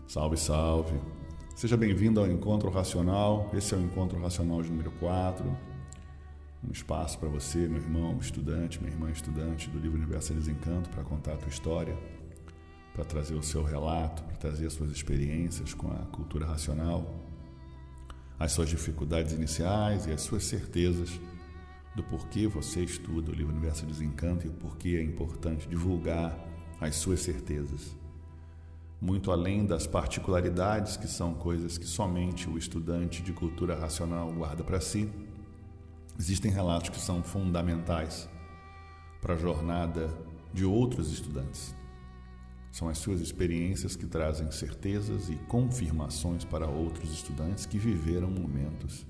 Salve, salve! Seja bem-vindo ao Encontro Racional. Esse é o Encontro Racional de número 4. Um espaço para você, meu irmão estudante, minha irmã estudante do livro Universo em Desencanto, para contar a tua história, para trazer o seu relato, para trazer as suas experiências com a cultura racional, as suas dificuldades iniciais e as suas certezas do porquê você estuda o livro Universo em Desencanto e o porquê é importante divulgar as suas certezas. Muito além das particularidades, que são coisas que somente o estudante de cultura racional guarda para si, existem relatos que são fundamentais para a jornada de outros estudantes. São as suas experiências que trazem certezas e confirmações para outros estudantes que viveram momentos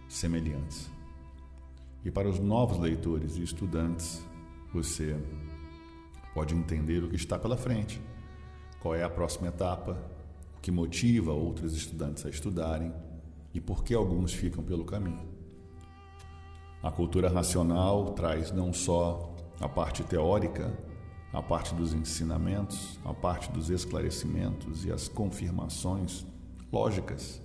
semelhantes. E para os novos leitores e estudantes, você pode entender o que está pela frente. Qual é a próxima etapa, o que motiva outros estudantes a estudarem e por que alguns ficam pelo caminho. A cultura racional traz não só a parte teórica, a parte dos ensinamentos, a parte dos esclarecimentos e as confirmações lógicas,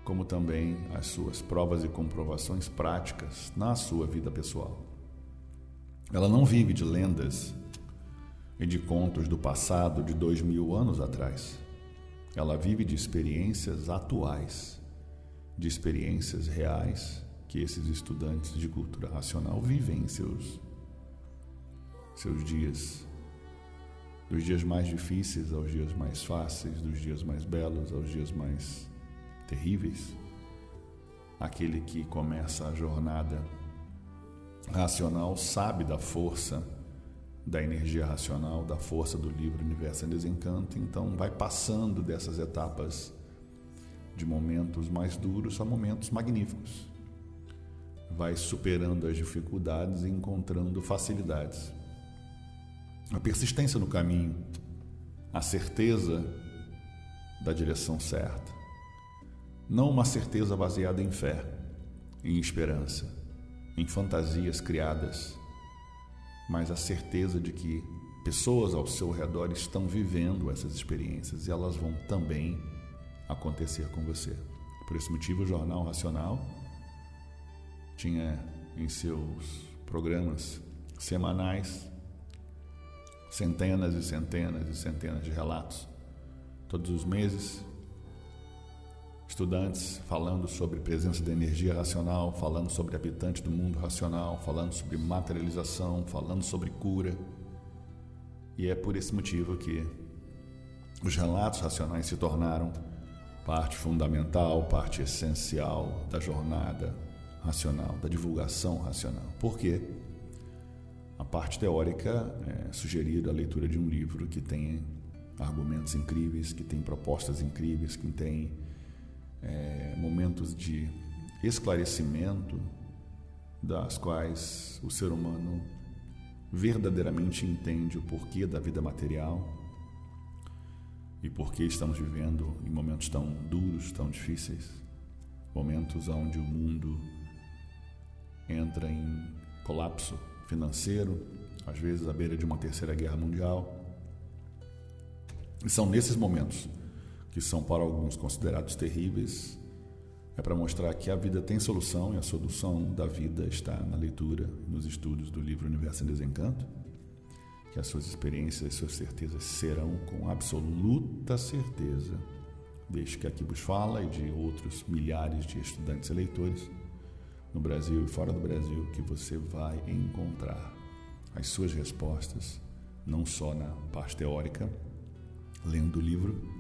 como também as suas provas e comprovações práticas na sua vida pessoal. Ela não vive de lendas e de contos do passado de 2000 anos atrás. Ela vive de experiências atuais, de experiências reais que esses estudantes de cultura racional vivem em seus dias, dos dias mais difíceis aos dias mais fáceis, dos dias mais belos aos dias mais terríveis. Aquele que começa a jornada racional sabe da força da energia racional, da força do livro Universo em Desencanto, então vai passando dessas etapas de momentos mais duros a momentos magníficos. Vai superando as dificuldades e encontrando facilidades. A persistência no caminho, a certeza da direção certa. Não uma certeza baseada em fé, em esperança, em fantasias criadas, mas a certeza de que pessoas ao seu redor estão vivendo essas experiências e elas vão também acontecer com você. Por esse motivo, o Jornal Racional tinha em seus programas semanais centenas e centenas e centenas de relatos. Todos os meses, estudantes falando sobre presença da energia racional, falando sobre habitantes do mundo racional, falando sobre materialização, falando sobre cura. E é por esse motivo que os relatos racionais se tornaram parte fundamental, parte essencial da jornada racional, da divulgação racional. Por quê? A parte teórica é sugerir a leitura de um livro que tem argumentos incríveis, que tem propostas incríveis, que tem momentos de esclarecimento das quais o ser humano verdadeiramente entende o porquê da vida material e por que estamos vivendo em momentos tão duros, tão difíceis, momentos onde o mundo entra em colapso financeiro, às vezes à beira de uma terceira guerra mundial. E são nesses momentos, que são para alguns considerados terríveis, é para mostrar que a vida tem solução e a solução da vida está na leitura, nos estudos do livro Universo em Desencanto, que as suas experiências e suas certezas serão com absoluta certeza, desde que aqui vos fala e de outros milhares de estudantes e leitores, no Brasil e fora do Brasil, que você vai encontrar as suas respostas, não só na parte teórica, lendo o livro,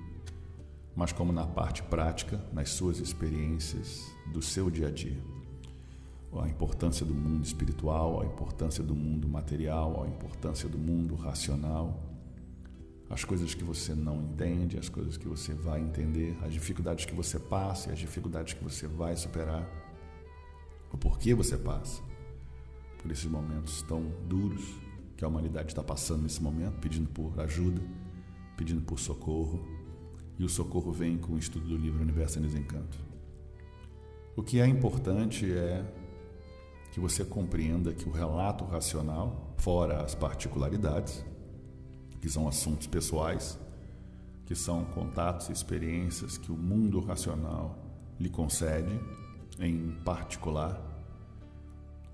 mas como na parte prática, nas suas experiências do seu dia a dia. A importância do mundo espiritual, a importância do mundo material, a importância do mundo racional, as coisas que você não entende, as coisas que você vai entender, as dificuldades que você passa e as dificuldades que você vai superar, o porquê você passa por esses momentos tão duros que a humanidade está passando nesse momento, pedindo por ajuda, pedindo por socorro, e o socorro vem com o estudo do livro Universo em Desencanto. O que é importante é que você compreenda que o relato racional, fora as particularidades, que são assuntos pessoais, que são contatos e experiências que o mundo racional lhe concede, em particular.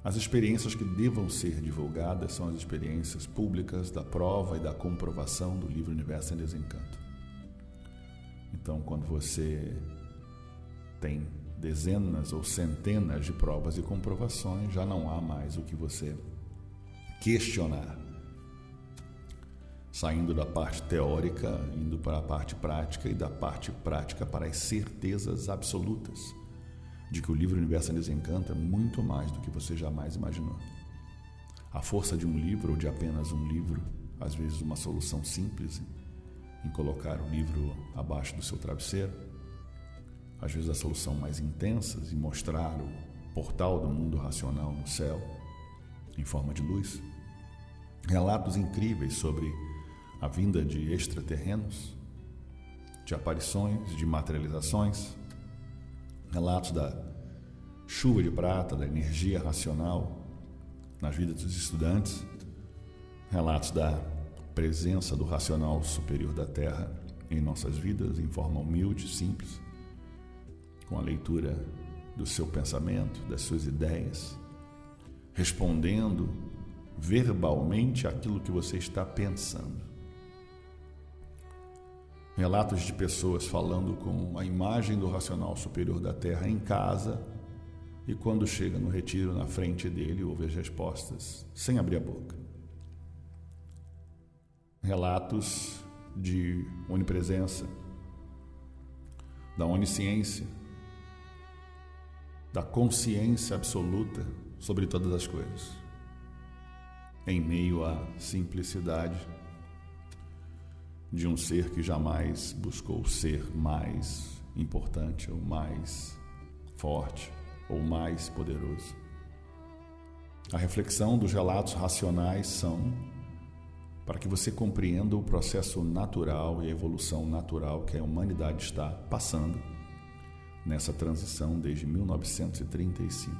As experiências que devam ser divulgadas são as experiências públicas da prova e da comprovação do livro Universo em Desencanto. Então, quando você tem dezenas ou centenas de provas e comprovações, já não há mais o que você questionar. Saindo da parte teórica, indo para a parte prática e da parte prática para as certezas absolutas de que o livro Universo em Desencanto é muito mais do que você jamais imaginou. A força de um livro ou de apenas um livro, às vezes uma solução simples em colocar o livro abaixo do seu travesseiro, às vezes a solução mais intensa em mostrar o portal do mundo racional no céu, em forma de luz. Relatos incríveis sobre a vinda de extraterrenos, de aparições, de materializações, relatos da chuva de prata, da energia racional nas vidas dos estudantes, relatos da presença do racional superior da Terra em nossas vidas, em forma humilde, simples, com a leitura do seu pensamento, das suas ideias, respondendo verbalmente aquilo que você está pensando. Relatos de pessoas falando com a imagem do racional superior da Terra em casa e quando chega no retiro na frente dele ouve as respostas sem abrir a boca. Relatos de onipresença, da onisciência, da consciência absoluta sobre todas as coisas, em meio à simplicidade de um ser que jamais buscou ser mais importante ou mais forte ou mais poderoso. A reflexão dos relatos racionais são para que você compreenda o processo natural e a evolução natural que a humanidade está passando nessa transição desde 1935.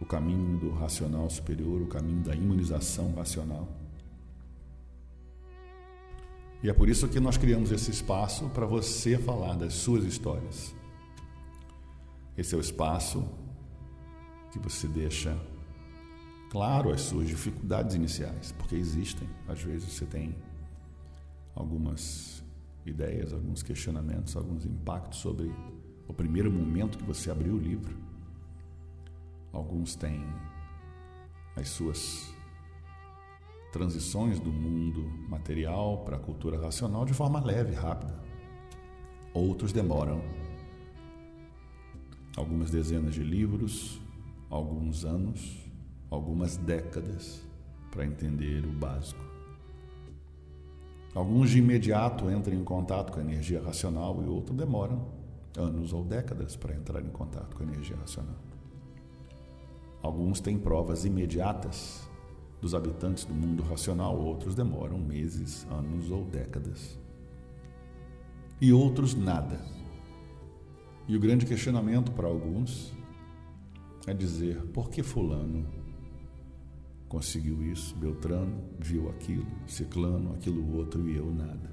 O caminho do racional superior, o caminho da imunização racional. E é por isso que nós criamos esse espaço para você falar das suas histórias. Esse é o espaço que você deixa claro as suas dificuldades iniciais, porque existem. Às vezes você tem algumas ideias, alguns questionamentos, alguns impactos sobre o primeiro momento que você abriu o livro. Alguns têm as suas transições do mundo material para a cultura racional de forma leve, rápida. Outros demoram algumas dezenas de livros, alguns anos, algumas décadas para entender o básico. Alguns de imediato entram em contato com a energia racional e outros demoram anos ou décadas para entrar em contato com a energia racional. Alguns têm provas imediatas dos habitantes do mundo racional, outros demoram meses, anos ou décadas. E outros nada. E o grande questionamento para alguns é dizer: por que fulano conseguiu isso, Beltrano viu aquilo, Ciclano aquilo outro e eu nada?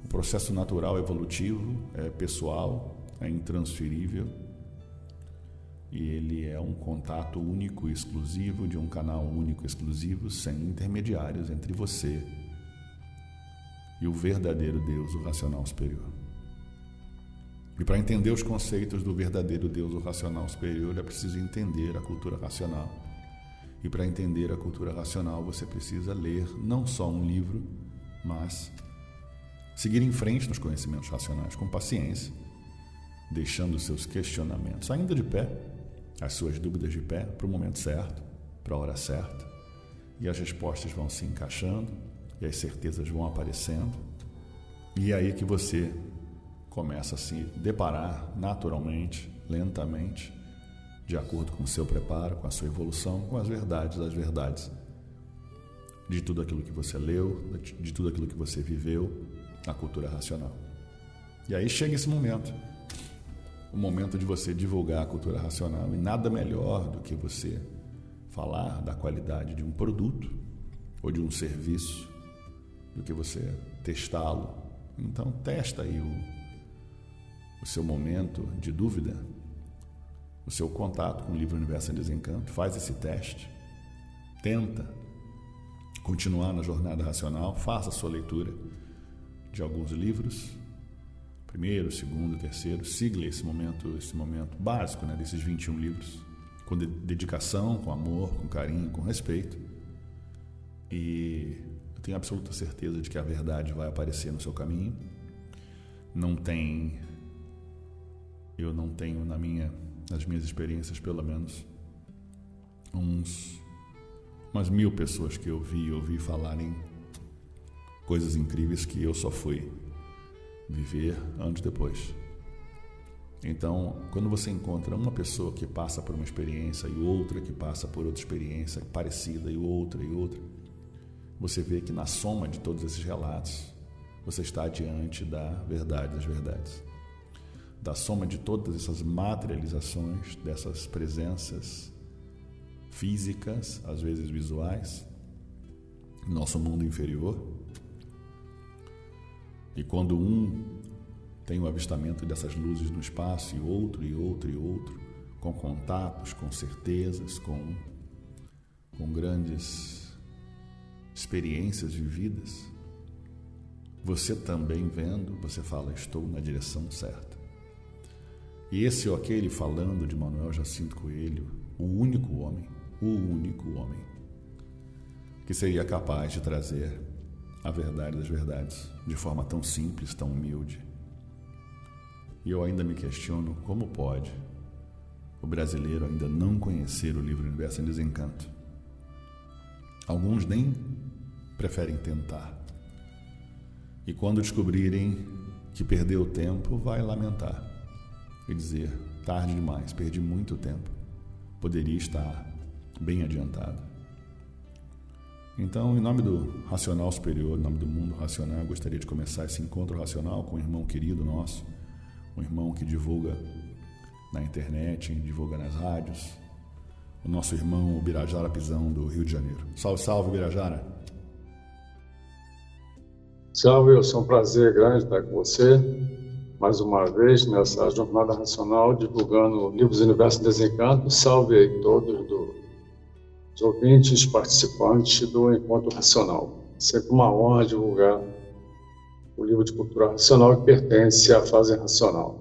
O processo natural evolutivo é pessoal, é intransferível e ele é um contato único e exclusivo de um canal único e exclusivo, sem intermediários entre você e o verdadeiro Deus, o racional superior. E para entender os conceitos do verdadeiro Deus, o racional superior, é preciso entender a cultura racional. E para entender a cultura racional, você precisa ler não só um livro, mas seguir em frente nos conhecimentos racionais com paciência, deixando os seus questionamentos ainda de pé, as suas dúvidas de pé, para o momento certo, para a hora certa, e as respostas vão se encaixando, e as certezas vão aparecendo, e é aí que você começa a se deparar naturalmente, lentamente, de acordo com o seu preparo, com a sua evolução, com as verdades das verdades, de tudo aquilo que você leu, de tudo aquilo que você viveu, na cultura racional. E aí chega esse momento, o momento de você divulgar a cultura racional, e nada melhor do que você falar da qualidade de um produto ou de um serviço do que você testá-lo. Então, testa aí o seu momento de dúvida, o seu contato com o livro Universo em Desencanto. Faz esse teste, tenta continuar na jornada racional, faça a sua leitura de alguns livros, primeiro, segundo, terceiro, siga esse momento básico, né, desses 21 livros, com dedicação, com amor, com carinho, com respeito. E eu tenho absoluta certeza de que a verdade vai aparecer no seu caminho. Eu não tenho nas minhas experiências, pelo menos, umas 1000 pessoas que eu ouvi falarem coisas incríveis que eu só fui viver anos depois. Então, quando você encontra uma pessoa que passa por uma experiência e outra que passa por outra experiência parecida e outra, você vê que na soma de todos esses relatos, você está diante da verdade das verdades. Da soma de todas essas materializações, dessas presenças físicas, às vezes visuais, no nosso mundo inferior. E quando um tem o avistamento dessas luzes no espaço, e outro, com contatos, com certezas, com grandes experiências vividas, você também vendo, você fala, estou na direção certa. E esse ou aquele falando de Manuel Jacinto Coelho, o único homem que seria capaz de trazer a verdade das verdades de forma tão simples, tão humilde. E eu ainda me questiono como pode o brasileiro ainda não conhecer o livro Universo em Desencanto. Alguns nem preferem tentar. E quando descobrirem que perdeu o tempo, vai lamentar e dizer, tarde demais, perdi muito tempo, poderia estar bem adiantado. Então, em nome do Racional Superior, em nome do mundo racional, eu gostaria de começar esse encontro racional com um irmão querido nosso, um irmão que divulga na internet, divulga nas rádios, o nosso irmão Birajara Pisão, do Rio de Janeiro. Salve, salve, Birajara! Salve, Wilson, um prazer grande estar com você, mais uma vez, nessa jornada racional, divulgando livros Universo em Desencanto. Salve aí todos os ouvintes, participantes do Encontro Racional. Sempre uma honra divulgar o livro de cultura racional que pertence à fase racional.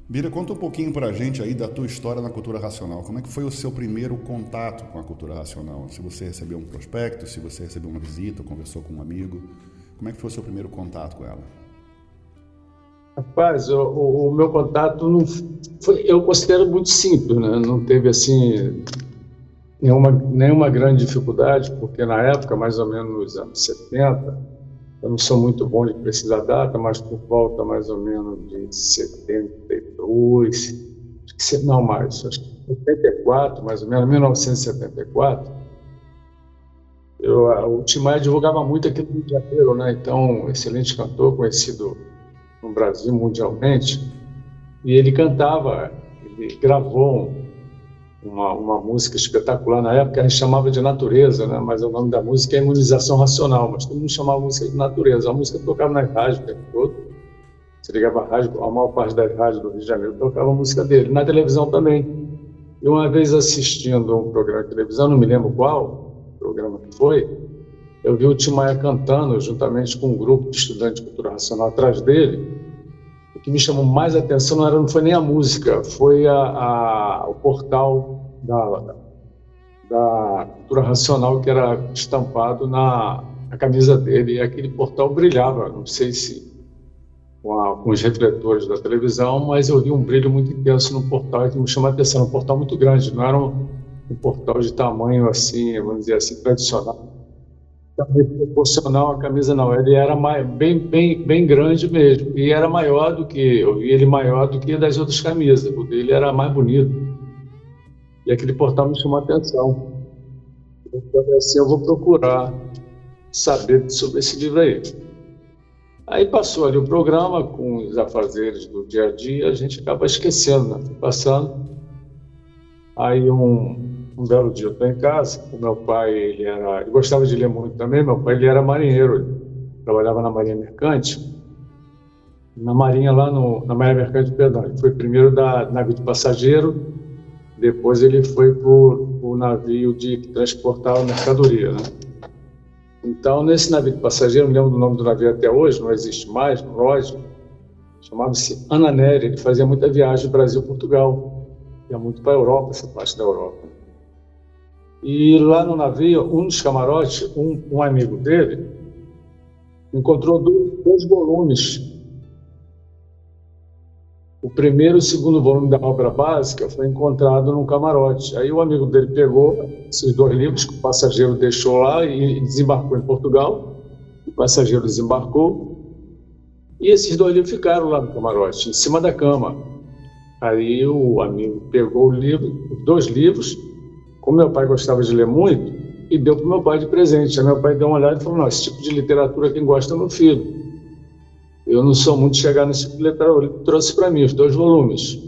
Bira, conta um pouquinho pra gente aí da tua história na cultura racional. Como é que foi o seu primeiro contato com a cultura racional? Se você recebeu um prospecto, se você recebeu uma visita, conversou com um amigo, como é que foi o seu primeiro contato com ela? Rapaz, o meu contato não foi, eu considero muito simples, né? Não teve assim nenhuma grande dificuldade, porque na época, mais ou menos nos anos 70, eu não sou muito bom de precisar a data, mas por volta mais ou menos de 72, não mais, acho que 74, mais ou menos, 1974, o Tim Maia divulgava muito aqui no Rio de Janeiro, né? Então, excelente cantor, conhecido no Brasil mundialmente, e ele cantava, ele gravou uma música espetacular na época, a gente chamava de Natureza, né? Mas o nome da música é Imunização Racional, mas todo mundo chamava a música de Natureza. A música tocava nas rádios o tempo todo, você ligava a rádio, a maior parte das rádios do Rio de Janeiro tocava a música dele, na televisão também. E uma vez assistindo um programa de televisão, não me lembro qual programa que foi, eu vi o Tim Maia cantando juntamente com um grupo de estudantes de cultura racional atrás dele. O que me chamou mais a atenção não foi nem a música, foi o portal da cultura racional que era estampado na camisa dele, e aquele portal brilhava, não sei se com os refletores da televisão, mas eu vi um brilho muito intenso no portal que me chamou a atenção. Um portal muito grande, não era um portal de tamanho assim, vamos dizer assim, tradicional. Proporcional à camisa, não, ele era bem grande mesmo, e era maior do que eu vi ele maior do que das outras camisas, o dele era mais bonito, e aquele portal me chamou a atenção. Então, assim, eu vou procurar saber sobre esse livro aí passou ali o programa com os afazeres do dia a dia, a gente acaba esquecendo, né? Passando, aí um um belo dia eu estou em casa, o meu pai, ele gostava de ler muito também, meu pai, ele era marinheiro, ele trabalhava na Marinha Mercante, na Marinha lá na Marinha Mercante, perdão, ele foi primeiro da navio de passageiro, depois ele foi para o navio que transportava mercadoria, né? Então, nesse navio de passageiro, eu me lembro do nome do navio até hoje, não existe mais, lógico, chamava-se Ana Nery, ele fazia muita viagem Brasil-Portugal, ia muito para a Europa, essa parte da Europa. E lá no navio, um dos camarotes, um amigo dele, encontrou dois volumes. O primeiro e o segundo volume da obra básica foi encontrado num camarote. Aí o amigo dele pegou esses 2 livros que o passageiro deixou lá e desembarcou em Portugal. O passageiro desembarcou e esses 2 livros ficaram lá no camarote, em cima da cama. Aí o amigo pegou os 2 livros, como meu pai gostava de ler muito, e deu para o meu pai de presente. Aí meu pai deu uma olhada e falou: não, esse tipo de literatura quem gosta é meu filho. Eu não sou muito chegado nesse tipo de literatura. Ele trouxe para mim os 2 volumes,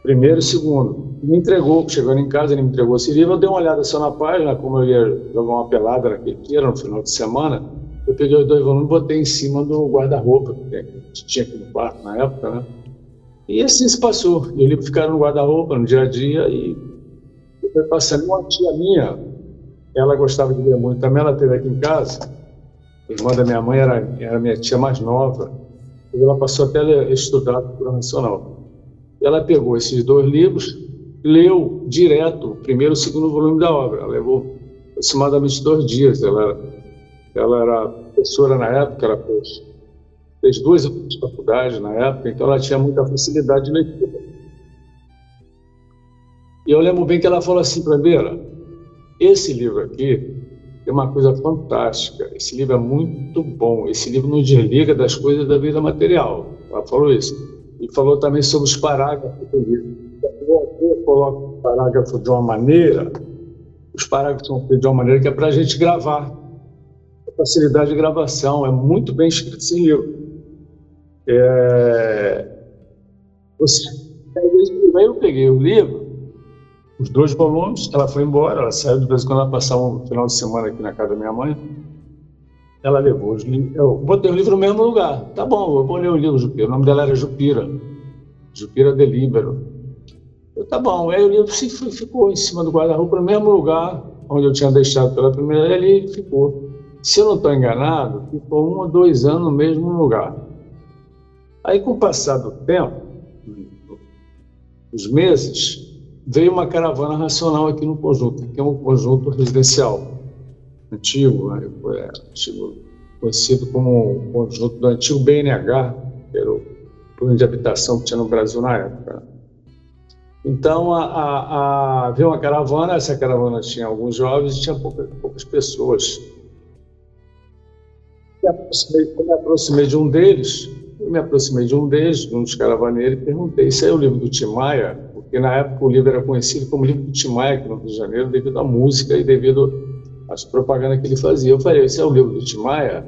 primeiro e segundo. Me entregou, chegando em casa, ele me entregou esse livro. Eu dei uma olhada só na página, como eu ia jogar uma pelada naquele dia, no final de semana. Eu peguei os 2 volumes e botei em cima do guarda-roupa que tinha aqui no quarto na época, né? E assim se passou. E os livros ficaram no guarda-roupa, no dia a dia, e foi passando. Uma tia minha, ela gostava de ler muito também, ela esteve aqui em casa. A irmã da minha mãe era minha tia mais nova, e ela passou até a estudar cultura nacional. Ela pegou esses 2 livros, leu direto o primeiro e o segundo volume da obra. Ela levou aproximadamente 2 dias. Ela era professora na época, ela fez 2 anos de faculdade na época, então ela tinha muita facilidade de leitura. E eu lembro bem que ela falou assim para mim: esse livro aqui é uma coisa fantástica, esse livro é muito bom, esse livro não desliga das coisas da vida material. Ela falou isso. E falou também sobre os parágrafos do livro. Eu coloco o parágrafo de uma maneira, os parágrafos são feitos de uma maneira que é para a gente gravar. Facilidade de gravação, é muito bem escrito esse livro. Aí eu peguei o livro, os 2 volumes, ela foi embora, ela saiu de vez em quando, ela passava um final de semana aqui na casa da minha mãe, ela levou os livros, eu botei o livro no mesmo lugar. Tá bom, eu vou ler o livro, Jupira. O nome dela era Jupira de Líbero. Tá bom, aí o livro ficou em cima do guarda-roupa, no mesmo lugar onde eu tinha deixado pela primeira vez, ele ficou. Se eu não estou enganado, ficou 1 ou 2 anos no mesmo lugar. Aí, com o passar do tempo, os meses, veio uma caravana racional aqui no conjunto, que é um conjunto residencial antigo, né? Conhecido como o conjunto do antigo BNH, que era o plano de habitação que tinha no Brasil na época. Então, veio uma caravana, essa caravana tinha alguns jovens e tinha poucas pessoas. Eu me aproximei de um deles, de um dos caravaneiros, e perguntei: isso aí é o livro do Tim Maia? Porque na época o livro era conhecido como livro do Tim Maia aqui no Rio de Janeiro, devido à música e devido às propagandas que ele fazia. Eu falei: esse é o livro do Tim Maia?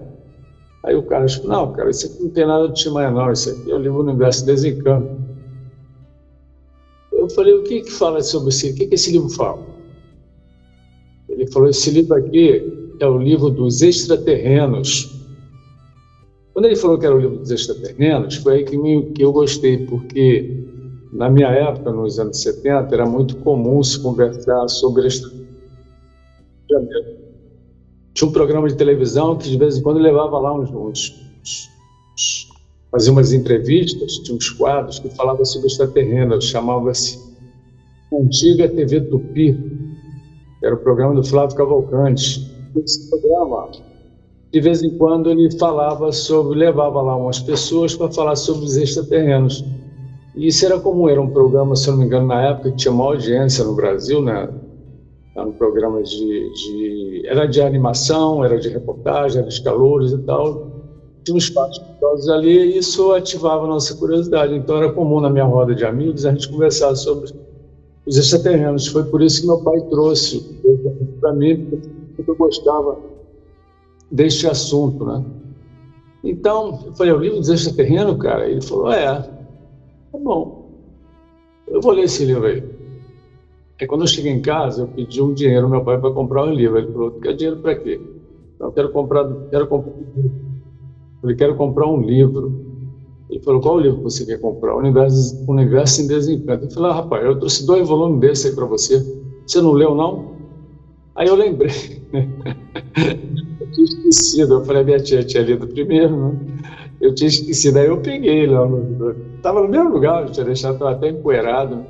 Aí o cara disse: não, cara, isso aqui não tem nada do Tim Maia, não, isso aqui é o livro Universo Desencanto. Eu falei: o que fala sobre isso? O que esse livro fala? Ele falou: esse livro aqui é o livro dos extraterrenos. Quando ele falou que era o livro dos extraterrenos, foi aí que eu gostei, porque na minha época, nos anos 70, era muito comum se conversar sobre extraterrenos. Tinha um programa de televisão que de vez em quando levava lá fazia umas entrevistas, tinha uns quadros que falavam sobre extraterrenos, chamava-se Antiga TV Tupi, que era o programa do Flávio Cavalcante. Esse programa, de vez em quando, ele levava lá umas pessoas para falar sobre os extraterrenos. E isso era comum, era um programa, se eu não me engano, na época, que tinha uma audiência no Brasil, né? Era um programa era de animação, era de reportagem, era de calouros e tal. Tinha uns fatos curiosos ali e isso ativava a nossa curiosidade. Então era comum na minha roda de amigos a gente conversar sobre os extraterrenos. Foi por isso que meu pai trouxe para mim, porque eu gostava deste assunto, né? Então, eu falei: o livro dos extraterrenos, cara? Ele falou: tá bom, eu vou ler esse livro aí. Aí quando eu cheguei em casa, eu pedi um dinheiro ao meu pai para comprar um livro. Ele falou, quer dinheiro para quê? Eu quero comprar um livro. Eu falei, quero comprar um livro. Ele falou, qual livro você quer comprar? Universo em Desencanto. Eu falei, rapaz, eu trouxe 2 volumes desse aí para você. Você não leu, não? Aí eu lembrei. Eu tinha esquecido. Eu falei, minha tia tinha lido primeiro, né? Eu tinha esquecido. Aí eu peguei lá. Estava no mesmo lugar, eu tinha deixado, estava até empoeirado.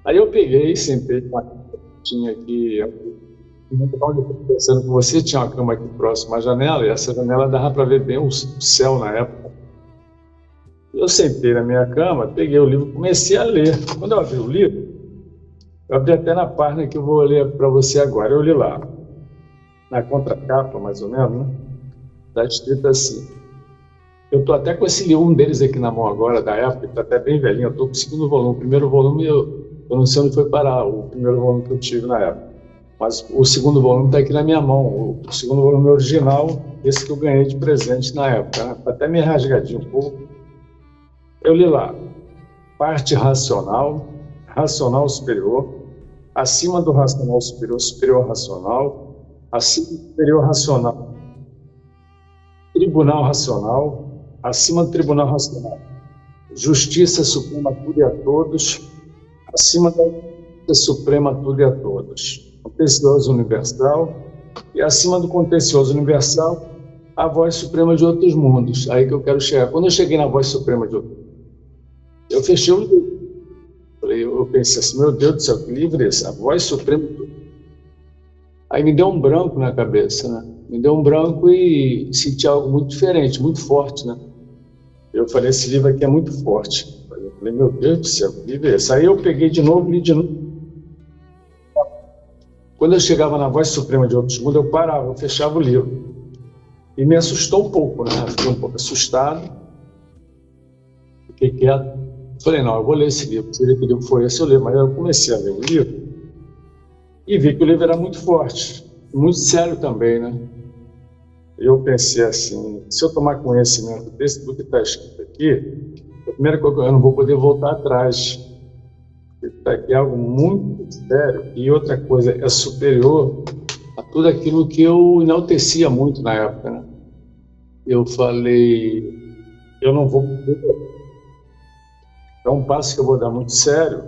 Aí eu peguei, sentei com a tinha aqui, onde eu estou conversando com você, tinha uma cama aqui próxima à janela, e essa janela dava para ver bem o céu na época. Eu sentei na minha cama, peguei o livro e comecei a ler. Quando eu abri o livro, eu abri até na página que eu vou ler para você agora. Eu li lá, na contracapa, mais ou menos, né? Está escrito assim. Eu estou até com esse livro, um deles aqui na mão agora, da época, está até bem velhinho. Eu estou com o segundo volume. O primeiro volume, eu não sei onde foi parar, o primeiro volume que eu tive na época. Mas o segundo volume está aqui na minha mão. O segundo volume original, esse que eu ganhei de presente na época. Né? Até meio rasgadinho um pouco. Eu li lá, parte racional, racional superior, acima do racional superior, superior racional, acima do superior racional, tribunal racional, acima do tribunal racional, justiça suprema a tudo e a todos, acima da justiça suprema a tudo e a todos, contencioso universal, e acima do contencioso universal, a voz suprema de outros mundos. Aí que eu quero chegar. Quando eu cheguei na voz suprema de outros mundos, eu fechei o livro. Eu pensei assim, meu Deus do céu, que livro é esse? A voz suprema. Aí me deu um branco na cabeça, né? Me deu um branco e senti algo muito diferente, muito forte, né? Eu falei, esse livro aqui é muito forte. Eu falei, meu Deus do céu, que livro é esse? Aí eu peguei de novo, li de novo. Quando eu chegava na voz suprema de outros mundos, eu parava, eu fechava o livro. E me assustou um pouco, né? Fiquei um pouco assustado. Fiquei quieto. Falei, não, eu vou ler esse livro. Se ele que livro foi esse, eu leio. Mas eu comecei a ler o livro e vi que o livro era muito forte, muito sério também, né? Eu pensei assim, se eu tomar conhecimento do que está escrito aqui, a primeira coisa, eu não vou poder voltar atrás. Está aqui algo muito sério. E outra coisa, é superior a tudo aquilo que eu enaltecia muito na época, né? Eu falei, eu não vou poder. É um passo que eu vou dar muito sério,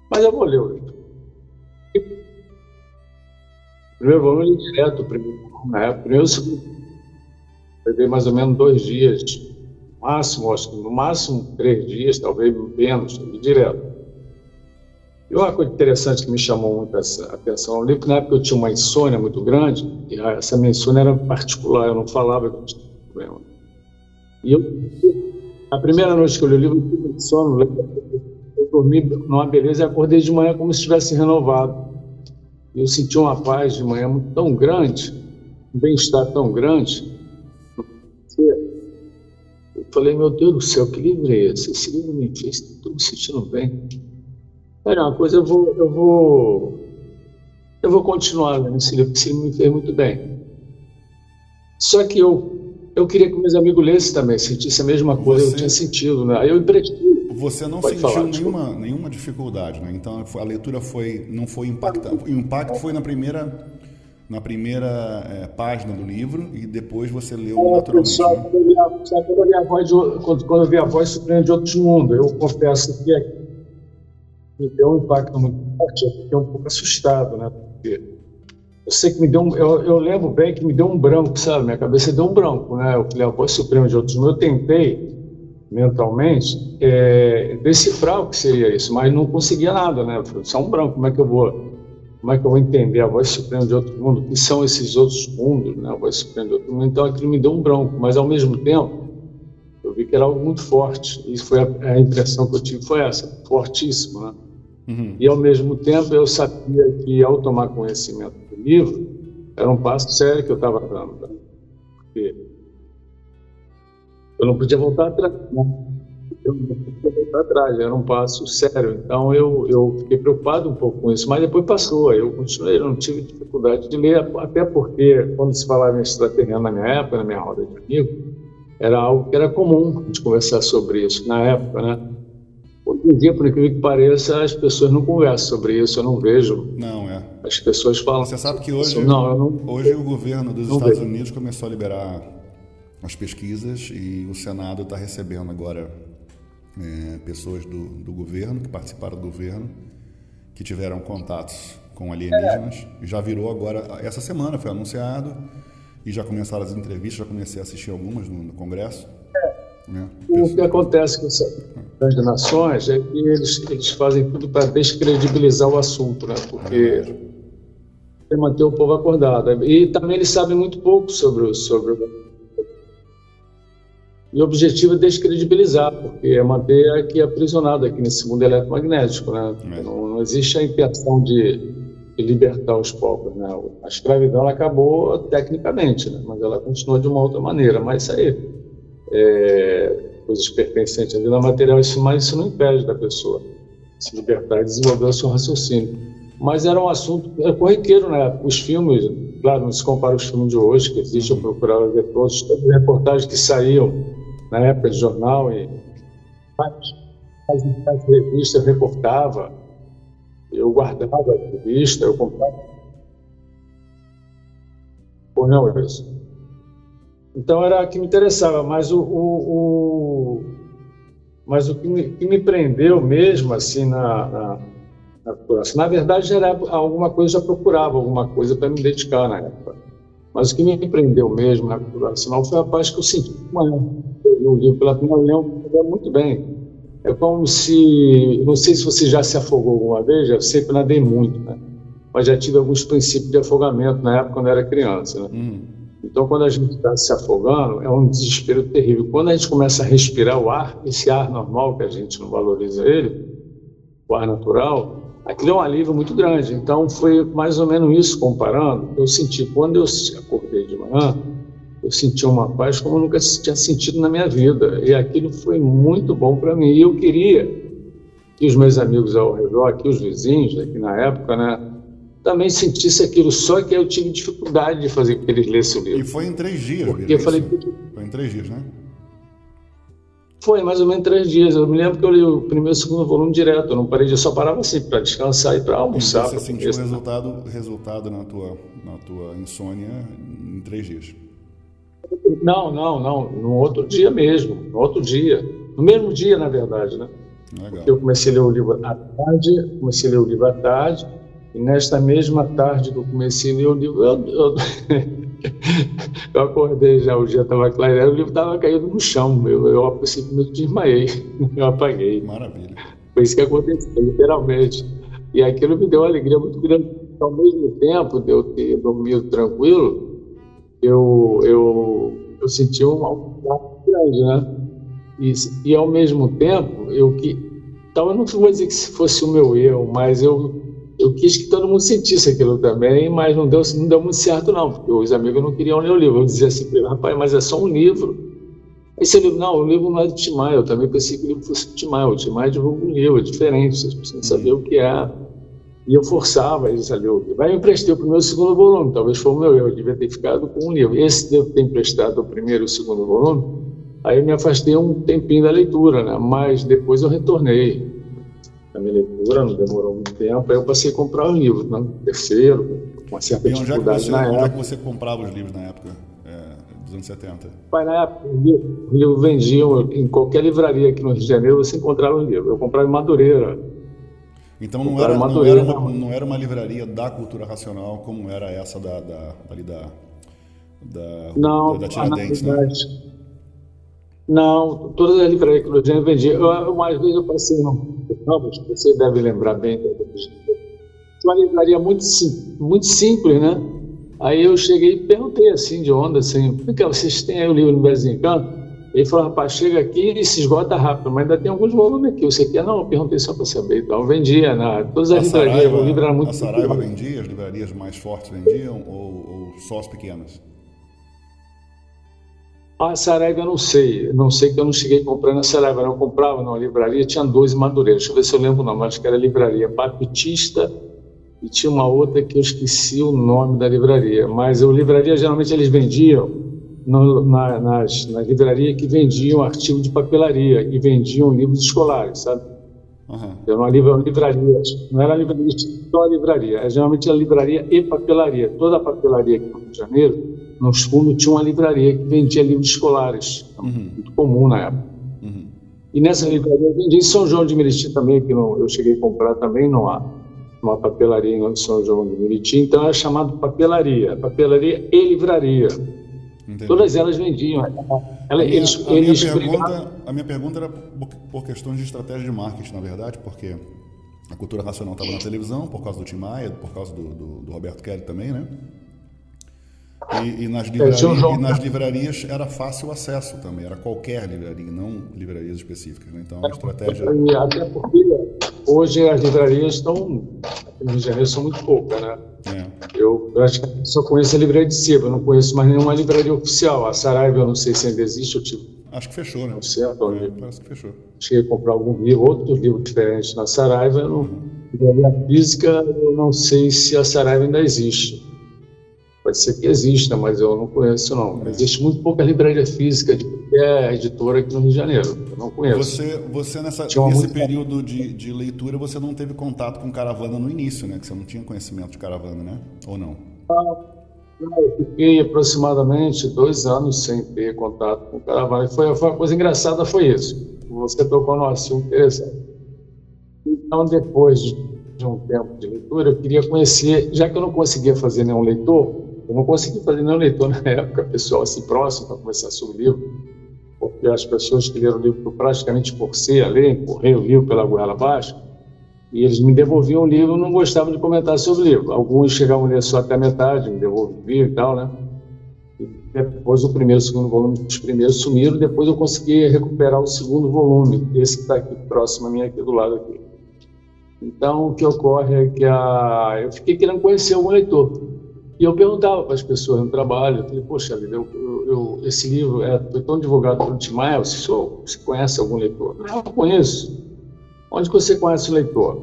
mas eu vou ler o livro. O primeiro volume eu li direto, na época, primeiro e segundo. Levei mais ou menos 2 dias, máximo, acho que no máximo 3 dias, talvez menos, eu li direto. E uma coisa interessante que me chamou muito essa atenção no livro, que na época eu tinha uma insônia muito grande, e essa minha insônia era particular, eu não falava que eu tinha problema. E a primeira noite que eu li o livro, eu tive sono, eu dormi numa beleza e acordei de manhã como se estivesse renovado. E eu senti uma paz de manhã tão grande, um bem-estar tão grande. Eu falei, meu Deus do céu, que livro é esse? Esse livro me fez, estou me sentindo bem. Era uma coisa, eu vou continuar lendo esse livro, porque esse livro me fez muito bem. Só que eu queria que meus amigos lessem também, sentissem a mesma coisa que eu tinha sentido, né? Aí eu emprestei. Você não sentiu nenhuma dificuldade, né? Então a leitura não foi impactante. O impacto foi na primeira página do livro e depois você leu naturalmente. Só quando eu vi a voz suprema de outros mundos, eu confesso que me deu um impacto muito forte, eu fiquei um pouco assustado, né? Porque eu sei que me deu eu lembro bem que me deu um branco, sabe? Minha cabeça deu um branco, né? Eu falei, a voz suprema de outros mundos. Eu tentei mentalmente decifrar o que seria isso, mas não conseguia nada, né? Eu falei, isso é um branco, como é que eu vou entender a voz suprema de outro mundo? O que são esses outros mundos, né? A voz suprema de outro mundo. Então aquilo me deu um branco, mas ao mesmo tempo eu vi que era algo muito forte. E foi a impressão que eu tive foi essa, fortíssima, né? Uhum. E ao mesmo tempo eu sabia que ao tomar conhecimento do livro era um passo sério que eu estava dando, né? Porque eu não podia voltar atrás, né? Eu não podia voltar atrás, era um passo sério. Então eu fiquei preocupado um pouco com isso, mas depois passou. Aí eu continuei, eu não tive dificuldade de ler, até porque quando se falava em extraterreno na minha época, na minha roda de amigos, era algo que era comum a gente conversar sobre isso na época, né? Hoje em dia, por incrível que pareça, as pessoas não conversam sobre isso, eu não vejo. Não, é. As pessoas falam. Você sabe que hoje, Não, eu não, hoje o governo dos não Estados vejo. Unidos começou a liberar as pesquisas e o Senado está recebendo agora pessoas do governo, que participaram do governo, que tiveram contatos com alienígenas. Já virou agora, essa semana foi anunciado, e já começaram as entrevistas, já comecei a assistir algumas no Congresso. Né? O que acontece com essas grandes nações é que eles fazem tudo para descredibilizar o assunto, né? Porque é manter o povo acordado. E também eles sabem muito pouco sobre. E o objetivo é descredibilizar, porque é manter aqui aprisionado aqui nesse mundo eletromagnético, né? Não existe a intenção de libertar os povos, né? A escravidão ela acabou tecnicamente, né? Mas ela continua de uma outra maneira. Mas isso aí, coisas pertencentes à vida material, mas isso não impede da pessoa se libertar e desenvolver o seu raciocínio. Mas era um assunto corriqueiro, né? Os filmes, claro, não se compara aos filmes de hoje, que existem, eu procurava ver todas as reportagens que saíam na época de jornal, e as revistas eu reportava, eu guardava a revista, eu comprava. Ou não, é isso. Então era o que me interessava, mas o que me prendeu mesmo, assim, na procuração, na verdade, era alguma coisa, eu já procurava alguma coisa para me dedicar na época. Mas o que me prendeu mesmo na cultura nacional foi a paz que eu senti. Eu li o livro pela primeira vez, eu lembro muito bem. É como se, não sei se você já se afogou alguma vez, eu sempre nadei muito, né? Mas já tive alguns princípios de afogamento na época quando eu era criança, né? Então, quando a gente está se afogando, é um desespero terrível. Quando a gente começa a respirar o ar, esse ar normal, que a gente não valoriza ele, o ar natural, aquilo é um alívio muito grande. Então, foi mais ou menos isso, comparando. Eu senti, quando eu acordei de manhã, eu senti uma paz como eu nunca tinha sentido na minha vida. E aquilo foi muito bom para mim. E eu queria que os meus amigos ao redor, aqui os vizinhos, aqui na época, né, também sentissem aquilo. Só que eu tive dificuldade de fazer com que eles lessem o livro. E foi em 3 dias, porque eu falei, foi em 3 dias, né? Foi mais ou menos 3 dias. Eu me lembro que eu li o primeiro e o segundo volume direto. Eu não parei, eu só parava assim para descansar e para almoçar. E você sentiu o resultado na tua insônia em 3 dias? Não. No outro dia mesmo. No outro dia. No mesmo dia, na verdade, né? Legal. Porque eu comecei a ler o livro à tarde, e nesta mesma tarde que eu comecei a ler o livro, eu acordei já, o dia estava clareando, o livro estava caído no chão. Eu simplesmente desmaiei, eu apaguei. Maravilha. Foi isso que aconteceu, literalmente. E aquilo me deu uma alegria muito grande. Ao mesmo tempo de eu ter dormido tranquilo, eu senti um mal-estar grande, né? E ao mesmo tempo, talvez não vou dizer que fosse o meu erro, mas eu quis que todo mundo sentisse aquilo também, mas não deu muito certo não, porque os amigos não queriam ler o livro. Eu dizia assim, rapaz, mas é só um livro. Esse livro, não, o livro não é do Tim Maia, eu também pensei que o livro fosse do Tim Maia. O Tim Maia divulga um livro, é diferente, vocês precisam saber o que é. E eu forçava eles a ler o livro. Aí eu emprestei o primeiro e o segundo volume, talvez foi o meu erro, eu devia ter ficado com um livro. Esse devo ter emprestado o primeiro e o segundo volume, aí eu me afastei um tempinho da leitura, né? Mas depois eu retornei a minha leitura, não demorou muito tempo, aí eu passei a comprar um livro, né? Terceiro, com uma certa dificuldade na época. Onde é que você comprava os livros na época, dos anos 70? Pai, na época, o livro vendiam em qualquer livraria aqui no Rio de Janeiro, você encontrava um livro. Eu comprava em Madureira. Então não era uma livraria da cultura racional como era essa da Tiradentes, né? Não, todas as livrarias que o Rio de Janeiro vendia. Uma vez eu passei Ramos, você deve lembrar bem. Uma livraria muito simples, né? Aí eu cheguei e perguntei assim, de onda, assim, por que vocês têm aí o livro Universo de Encanto? Ele falou, rapaz, chega aqui e se esgota rápido, mas ainda tem alguns volumes aqui. Você quer? Não, eu perguntei só para saber. Então, eu vendia, todas as livrarias, o livro era muito... A Saraiva vendia, as livrarias mais fortes vendiam, ou só as pequenas? A Saraiva eu não sei que eu não cheguei comprando a Saraiva, eu comprava numa livraria, tinha 12 Madureiras, deixa eu ver se eu lembro o nome, acho que era a livraria Papitista, e tinha uma outra que eu esqueci o nome da livraria, mas a livraria geralmente eles vendiam nas livrarias que vendiam artigo de papelaria e vendiam livros escolares, sabe? Aham. Era uma livraria, não era livraria, só livraria. Geralmente era livraria e papelaria. Toda a papelaria aqui no Rio de Janeiro, nos fundos, tinha uma livraria que vendia livros escolares. Muito comum na época. E nessa livraria eu vendi em São João de Meriti também, que eu cheguei a comprar também numa papelaria em São João de Meriti. Então era chamado papelaria e livraria. Entendi. Todas elas vendiam. A minha pergunta era por questões de estratégia de marketing, na verdade, porque a Cultura Racional estava na televisão, por causa do Tim Maia, por causa do Roberto Kelly também, né? E nas livrarias era fácil acesso também, era qualquer livraria, não livrarias específicas, né? Então a estratégia... Até porque hoje as livrarias estão, aqui no Rio de Janeiro, são muito poucas, né? Eu praticamente só conheço a livraria de Seba, eu não conheço mais nenhuma livraria oficial. A Saraiva, eu não sei se ainda existe, eu tive... Acho que fechou, né? Parece que fechou. Cheguei a comprar algum livro, outro livro diferente na Saraiva. Livraria física, eu não sei se a Saraiva ainda existe. Pode ser que exista, mas eu não conheço, não. Existe muito pouca livraria física de qualquer editora aqui no Rio de Janeiro. Eu não conheço. Você nesse período de leitura, você não teve contato com caravana no início, né? Que você não tinha conhecimento de caravana, né? Ou não? Eu fiquei aproximadamente 2 anos sem ter contato com caravana. E foi uma coisa engraçada, foi isso. Você tocou num assunto interessante. Então, depois de um tempo de leitura, eu queria conhecer, já que eu não conseguia fazer nenhum leitor, na época, pessoal assim próximo, para conversar sobre o livro, porque as pessoas que leram o livro praticamente forcei a ler, empurrei o livro pela goela abaixo, e eles me devolviam o livro, não gostavam de comentar sobre o livro. Alguns chegavam a ler só até a metade, me devolviam e tal, né? E depois o primeiro e o segundo volume, os primeiros sumiram, depois eu consegui recuperar o segundo volume, esse que está aqui próximo a mim, aqui do lado aqui. Então, o que ocorre é que eu fiquei querendo conhecer algum leitor. E eu perguntava para as pessoas no trabalho, eu falei, poxa vida, esse livro foi tão divulgado pelo Tim Maia, você conhece algum leitor? Não, eu conheço. Onde que você conhece o leitor?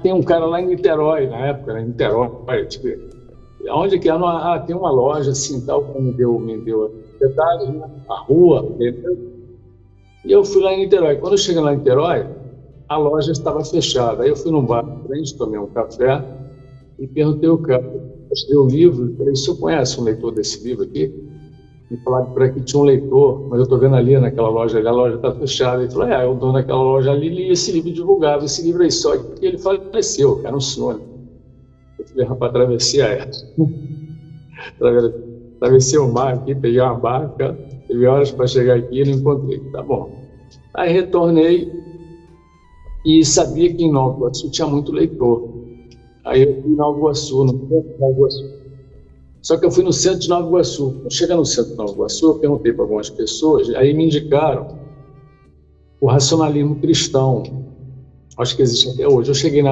Tem um cara lá em Niterói, na época, né? Niterói, onde que é? Tem uma loja assim, tal, que me deu detalhes, né? A rua, entendeu? E eu fui lá em Niterói. Quando eu cheguei lá em Niterói, a loja estava fechada. Aí eu fui num bar na frente, tomei um café e perguntei ao cara, mostrei o livro, falei, o senhor conhece um leitor desse livro aqui? Me falaram que por aqui tinha um leitor, mas eu estou vendo ali naquela loja ali, a loja está fechada. Ele falou, o dono daquela loja ali lia esse livro e divulgava esse livro aí só, que ele faleceu, era um senhor. Eu falei, rapaz, atravessei o mar aqui, peguei uma barca, teve horas para chegar aqui e não encontrei. Tá bom. Aí retornei e sabia que em Nova Iguaçu tinha muito leitor. Aí eu fui em Nova Iguaçu, no centro de Nova Iguaçu. Só que eu fui no centro de Nova Iguaçu. Quando chega no centro de Nova Iguaçu, eu perguntei para algumas pessoas, aí me indicaram o racionalismo cristão. Acho que existe até hoje. Eu cheguei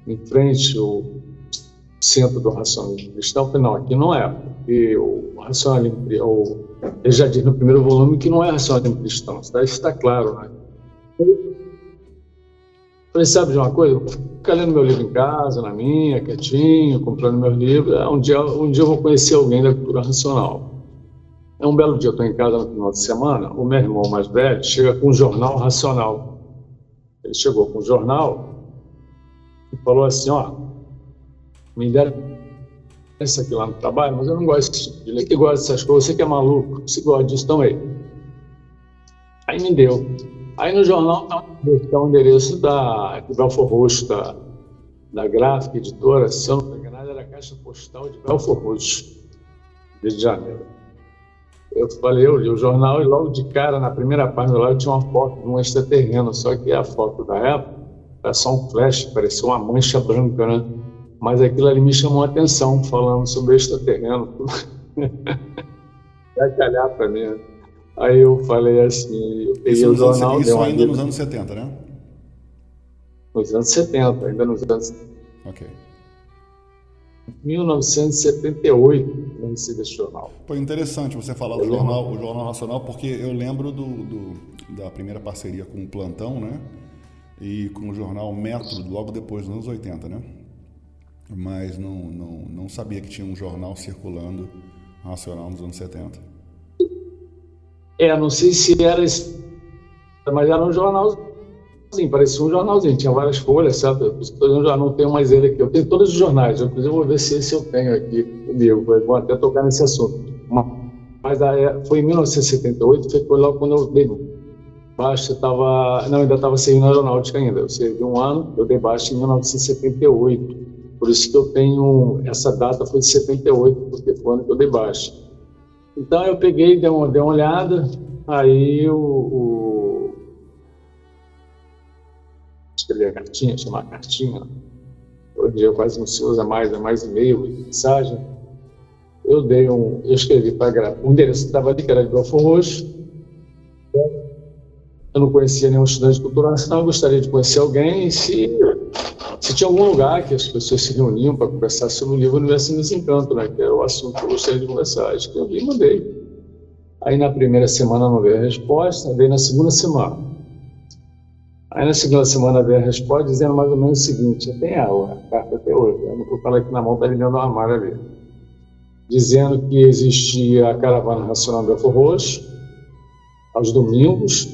em frente ao centro do racionalismo cristão, falei, não, aqui não é, porque o racionalismo, ele já diz no primeiro volume que não é racionalismo cristão, isso está claro, né? Falei, sabe de uma coisa? Vou ficar lendo meu livro em casa, na minha, quietinho, comprando meus livros. Um dia eu vou conhecer alguém da cultura racional. Um belo dia eu estou em casa no final de semana, o meu irmão mais velho chega com um jornal racional. Ele chegou com um jornal e falou assim, me deram isso aqui lá no trabalho, mas eu não gosto de ler, que gosta dessas coisas, você que é maluco, você gosta disso também. Aí me deu. Aí no jornal está o endereço da Belfort Roxo, da Gráfica Editora, se eu não me engano, era a Caixa Postal de Belfort Roxo, Rio de Janeiro. Eu li o jornal e logo de cara, na primeira página lá, eu tinha uma foto de um extraterreno, só que a foto da época era só um flash, parecia uma mancha branca, né? Mas aquilo ali me chamou a atenção, falando sobre extraterreno. Vai calhar para mim, né? Aí eu falei assim, eu peguei o jornal... Isso ainda nos anos 70, né? Nos anos 70, ainda nos anos... Ok. 1978, eu recebi esse jornal. Foi interessante você falar do jornal Nacional, porque eu lembro da primeira parceria com o Plantão, né? E com o jornal Método, logo depois, nos anos 80, né? Mas não sabia que tinha um jornal circulando nacional nos anos 70. Não sei se era esse, mas era um jornal parecia um jornalzinho, tinha várias folhas, sabe? Eu já não tenho mais ele aqui. Eu tenho todos os jornais, inclusive eu vou ver se esse eu tenho aqui comigo. Vou até tocar nesse assunto. Mas foi em 1978, foi logo quando eu dei baixa, ainda estava servindo aeronáutica ainda. Eu servi um ano, eu dei baixa em 1978. Por isso que eu tenho, essa data foi de 78, porque foi o ano que eu dei baixa. Então eu peguei, dei uma olhada, aí escrevi a cartinha, chamar cartinha. Hoje em dia quase não se usa mais, é mais e-mail e mensagem. Eu escrevi para o endereço que estava ali, que era de Belford Roxo. Eu não conhecia nenhum estudante de cultura nacional, eu gostaria de conhecer alguém, e se tinha algum lugar que as pessoas se reuniam para conversar sobre o livro Universo em Desencanto, né, que era o assunto que eu gostaria de conversar. Escrevi e mandei. Aí na primeira semana não veio a resposta, veio na segunda semana. Aí na segunda semana veio a resposta dizendo mais ou menos o seguinte: eu tenho a carta até hoje, eu não vou falar aqui na mão, está ali dentro do armário ali, dizendo que existia a caravana racional do Belford Roxo aos domingos,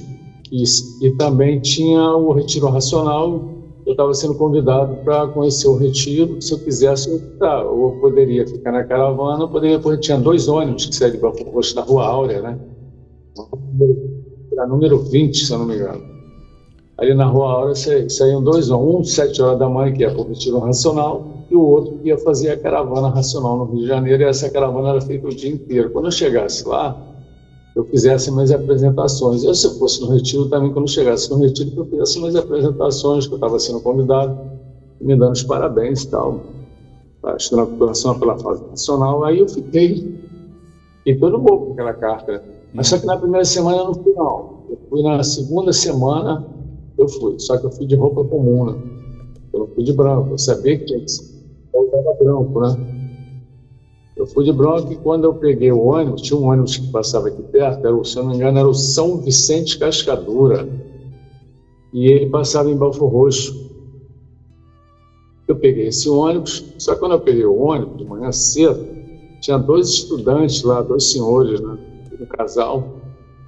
e também tinha o retiro racional. Eu estava sendo convidado para conhecer o retiro, se eu quisesse eu poderia ficar na caravana, porque tinha 2 ônibus que saíam de Belford Roxo da Rua Áurea, né? Era número 20, se eu não me engano. Ali na Rua Áurea saíam 2 ônibus, um às 7 horas da manhã, que ia para o retiro racional, e o outro que ia fazer a caravana racional no Rio de Janeiro, e essa caravana era feita o dia inteiro. Quando eu chegasse lá, eu fizesse minhas apresentações. Se eu fosse no retiro também, quando eu chegasse no retiro, eu fizesse minhas apresentações, que eu estava sendo convidado, me dando os parabéns e tal, estudando a culturação pela fase nacional. Aí eu fiquei todo bobo com aquela carta. Mas só que na primeira semana eu não fui, não. Eu fui na segunda semana, eu fui. Só que eu fui de roupa comum, né? Eu não fui de branco. Eu sabia que eu estava branco, né? Eu fui de branco, e quando eu peguei o ônibus, tinha um ônibus que passava aqui perto, se eu não me engano, era o São Vicente Cascadura, e ele passava em Belford Roxo. Eu peguei esse ônibus, só que quando eu peguei o ônibus, de manhã cedo, tinha 2 estudantes lá, 2 senhores, né, um casal,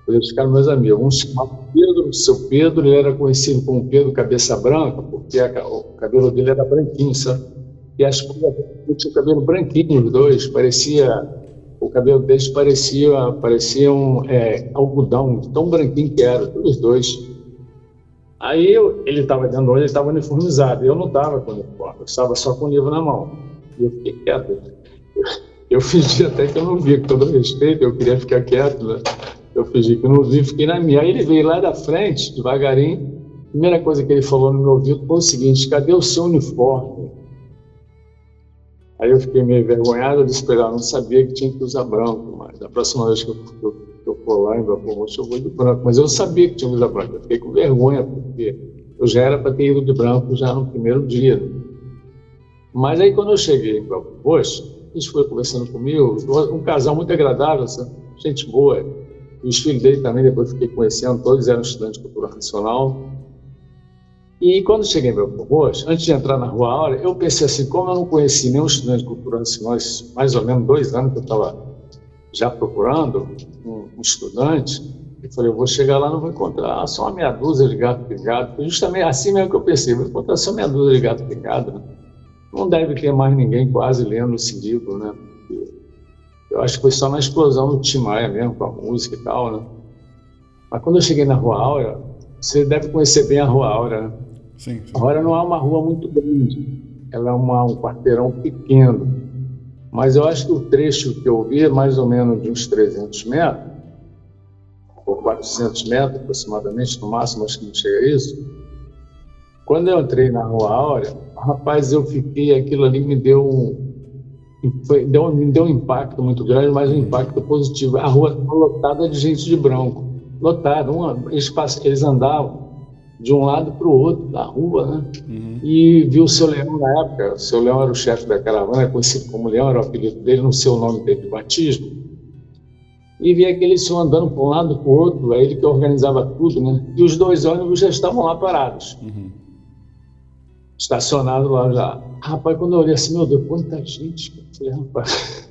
eles ficaram meus amigos. Um se chamava Pedro, o seu Pedro, ele era conhecido como Pedro Cabeça Branca, porque o cabelo dele era branquinho, sabe? E as coisas tinha o cabelo branquinho, os dois, o cabelo deles parecia algodão, tão branquinho que era, os dois. Aí ele estava dentro do ônibus, ele estava uniformizado, eu não estava com uniforme, eu estava só com o livro na mão. E eu fiquei quieto. Eu fingi até que eu não vi, com todo respeito, eu queria ficar quieto, né? Eu fingi que eu não vi, fiquei na minha. Aí ele veio lá da frente, devagarinho, a primeira coisa que ele falou no meu ouvido foi o seguinte: cadê o seu uniforme? Aí eu fiquei meio envergonhado, eu disse para ele: eu não sabia que tinha que usar branco, mas da próxima vez que eu for lá em Belford Roxo, eu vou de branco. Mas eu sabia que tinha que usar branco, eu fiquei com vergonha, porque eu já era para ter ido de branco já no primeiro dia. Mas aí quando eu cheguei em Belford Roxo, eles foram conversando comigo, um casal muito agradável, gente boa. E os filhos dele também, depois fiquei conhecendo, todos eram estudantes de cultura racional. E quando cheguei em Belford Roxo, antes de entrar na Rua Áurea, eu pensei assim: como eu não conheci nenhum estudante de cultura racional, mais ou menos 2 anos que eu estava já procurando um estudante, eu falei: eu vou chegar lá, não vou encontrar só uma meia dúzia de gato pingado. Foi justamente assim mesmo que eu pensei: vou encontrar só meia dúzia de gato pingado, né? Não deve ter mais ninguém quase lendo esse livro, né? Eu acho que foi só na explosão do Tim Maia mesmo, com a música e tal, né? Mas quando eu cheguei na Rua Áurea, você deve conhecer bem a Rua Áurea, né? Sim. A Rua Áurea não é uma rua muito grande, ela é um quarteirão pequeno, mas eu acho que o trecho que eu vi é mais ou menos de uns 300 metros, ou 400 metros aproximadamente, no máximo, acho que não chega a isso. Quando eu entrei na Rua Áurea, rapaz, eu fiquei, aquilo ali me deu um impacto muito grande, mas um impacto positivo. A rua estava lotada de gente de branco, lotada. Eles andavam de um lado para o outro da rua, né? Uhum. E viu o seu Leão na época. O seu Leão era o chefe da caravana, conhecido como Leão, era o apelido dele, no seu nome dele de batismo. E via aquele senhor andando para um lado para o outro, é ele que organizava tudo, né? E os 2 ônibus já estavam lá parados. Uhum. Estacionado lá já. Rapaz, quando eu olhei assim, meu Deus, quanta gente. Eu falei: rapaz,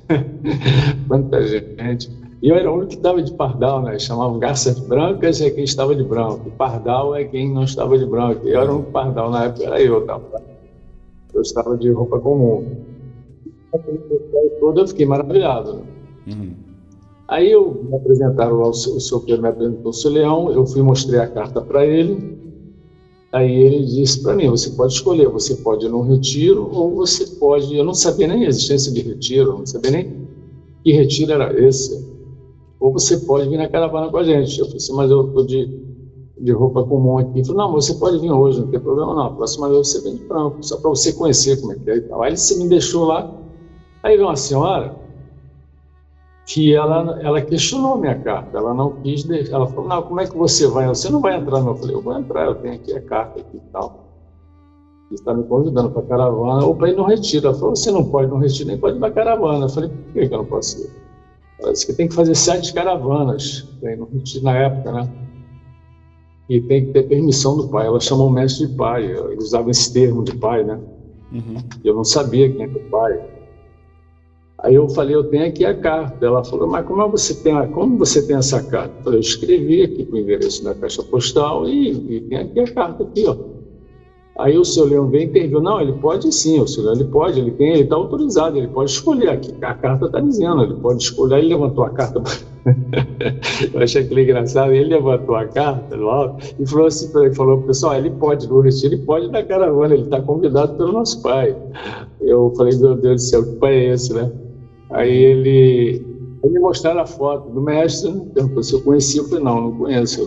quanta gente. E eu era o único que estava de pardal, né? Chamavam garças brancas é quem estava de branco, e pardal é quem não estava de branco. E eu era o único pardal na época, era eu, tá? Eu estava de roupa comum. Eu fiquei maravilhado, né? Aí me apresentaram lá, o seu Pedro me apresentou o seu Leão, eu fui mostrei a carta para ele. Aí ele disse para mim, você pode escolher, você pode ir num retiro ou você pode... Eu não sabia nem a existência de retiro, não sabia nem que retiro era esse. Ou você pode vir na caravana com a gente. Eu falei assim, mas eu estou de roupa comum aqui. Ele falou, não, você pode vir hoje, não tem problema não. A próxima vez você vem de branco, só para você conhecer como é que é e tal. Aí ele me deixou lá. Aí veio uma senhora que ela questionou minha carta. Ela não quis deixar. Ela falou, não, como é que você vai? Você não vai entrar, não. Eu falei, eu vou entrar, eu tenho aqui a carta aqui e tal. Ele está me convidando para a caravana ou para ir no retiro. Ela falou, você não pode ir no retiro, nem pode ir na caravana. Eu falei, por que eu não posso ir? Ela disse que tem que fazer 7 caravanas, no retiro na época, né? E tem que ter permissão do pai. Ela chamou o mestre de pai. Eles usavam esse termo de pai, né? Eu não sabia quem era o pai. Aí eu falei, eu tenho aqui a carta. Ela falou, mas como você tem essa carta? Eu falei, eu escrevi aqui para o endereço da caixa postal e tem aqui a carta aqui, ó. Aí o seu Leão veio e interviu, não, ele pode sim, o seu Leão, ele pode, ele está autorizado, ele pode escolher aqui, a carta está dizendo, ele pode escolher. Aí ele levantou a carta, eu achei aquilo engraçado, ele levantou a carta do alto e falou assim, ele falou, pessoal, ele pode no retiro, ele pode ir na caravana, ele está convidado pelo nosso pai. Eu falei, meu Deus do céu, que pai é esse, né? Aí ele me mostraram a foto do mestre, né? Perguntou se eu conhecia, eu falei, não conheço, eu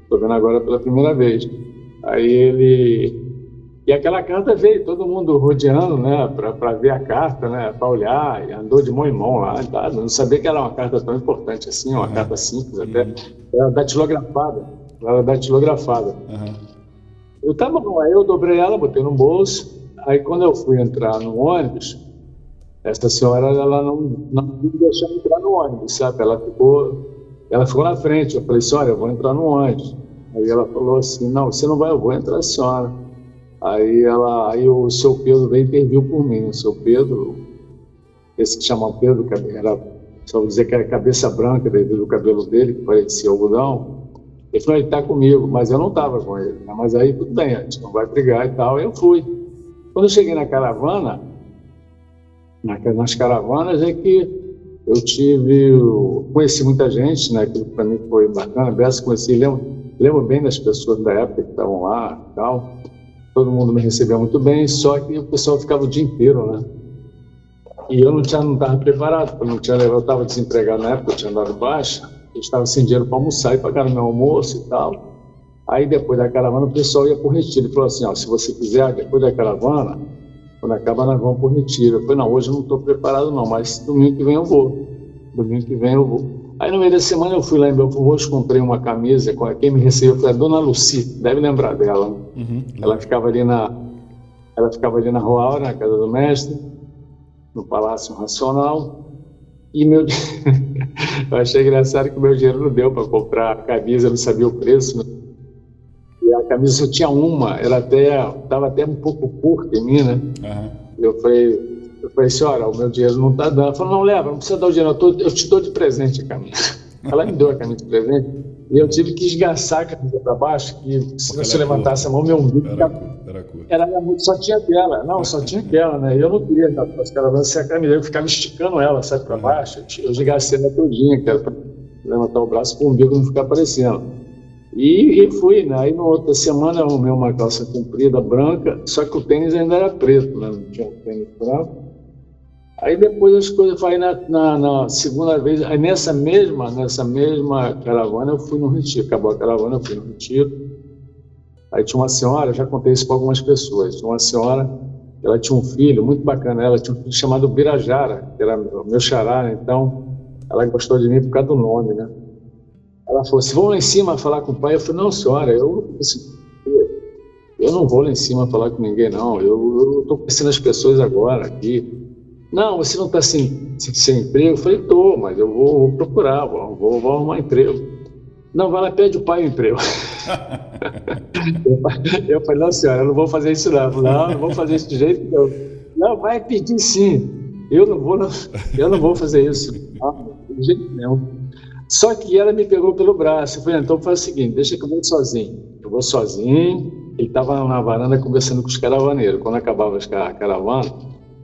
estou vendo agora pela primeira vez. Aí e aquela carta veio, todo mundo rodeando, né, para ver a carta, né, para olhar, e andou de mão em mão lá, tá? Não sabia que era uma carta tão importante assim, uma carta simples até, era datilografada. Eu tava bom, aí eu dobrei ela, botei no bolso, aí quando eu fui entrar no ônibus, essa senhora, ela não me deixou entrar no ônibus, sabe? Ela ficou na frente, eu falei, senhora, eu vou entrar no ônibus. Aí ela falou assim, não, você não vai, eu vou entrar, senhora. Aí o seu Pedro veio e interviu por mim. O seu Pedro, esse que chama Pedro, era, só vou dizer que era cabeça branca devido ao cabelo dele, que parecia algodão. Ele falou, ele está comigo, mas eu não estava com ele. Mas aí tudo bem, a gente não vai brigar e tal. Aí eu fui. Quando eu cheguei na caravana, nas caravanas é que eu conheci muita gente, né? Aquilo para mim foi bacana. Lembro bem das pessoas da época que estavam lá e tal. Todo mundo me recebeu muito bem, só que o pessoal ficava o dia inteiro, né? E eu não estava preparado, eu estava desempregado na época, eu tinha dado baixa, eu estava sem dinheiro para almoçar e pagaram meu almoço e tal. Aí depois da caravana o pessoal ia para o retiro. Ele falou assim, ó, se você quiser, depois da caravana, quando acabar nós vamos para o retiro. Eu falei, não, hoje eu não estou preparado não, mas domingo que vem eu vou. Aí no meio da semana eu fui lá em Belfort Roxo, comprei uma camisa, quem me recebeu foi a Dona Luci, deve lembrar dela. Ela ficava ali na Rua Aura, na casa do mestre, no Palácio Racional, e eu achei engraçado que o meu dinheiro não deu para comprar a camisa, eu não sabia o preço, né? E a camisa só tinha uma, estava até um pouco curta em mim, né? Eu falei, senhora, o meu dinheiro não está dando. Ela falou, não, leva, não precisa dar o dinheiro, eu te dou de presente a camisa. Ela me deu a camisa de presente e eu tive que esgaçar a camisa para baixo, que se você levantasse a mão, meu umbigo só tinha aquela. Não, só tinha aquela, né? E eu não queria dar para as caravanas sem a camisa, eu ficava esticando ela, sabe, para baixo. Eu esgacei ela todinha, que era para levantar o braço para o umbigo não ficar aparecendo. E fui, né? Aí na outra semana eu arrumei uma calça comprida, branca, só que o tênis ainda era preto, né? Não tinha um tênis branco. Aí depois as coisas, aí na segunda vez, aí nessa mesma caravana eu fui no retiro, acabou a caravana, eu fui no retiro. Aí tinha uma senhora, já contei isso para algumas pessoas, tinha uma senhora, ela tinha um filho muito bacana, ela tinha um filho chamado Birajara, que era meu xará, né? Então ela gostou de mim por causa do nome, né? Ela falou assim, vamos lá em cima falar com o pai. Eu falei, não senhora, eu não vou lá em cima falar com ninguém não, eu estou conhecendo as pessoas agora aqui. Não, você não está sem emprego? Eu falei, estou, mas eu vou procurar, vou arrumar emprego. Não, vai lá, pede o pai o emprego. Eu falei, não senhora, eu não vou fazer isso não. Não vou fazer isso de jeito nenhum. Não, vai pedir sim. Eu não vou fazer isso. de jeito nenhum. Só que ela me pegou pelo braço. Eu falei, então faz o seguinte, deixa que eu vou sozinho. Eu vou sozinho. Ele estava na varanda conversando com os caravaneiros. Quando acabava a caravana,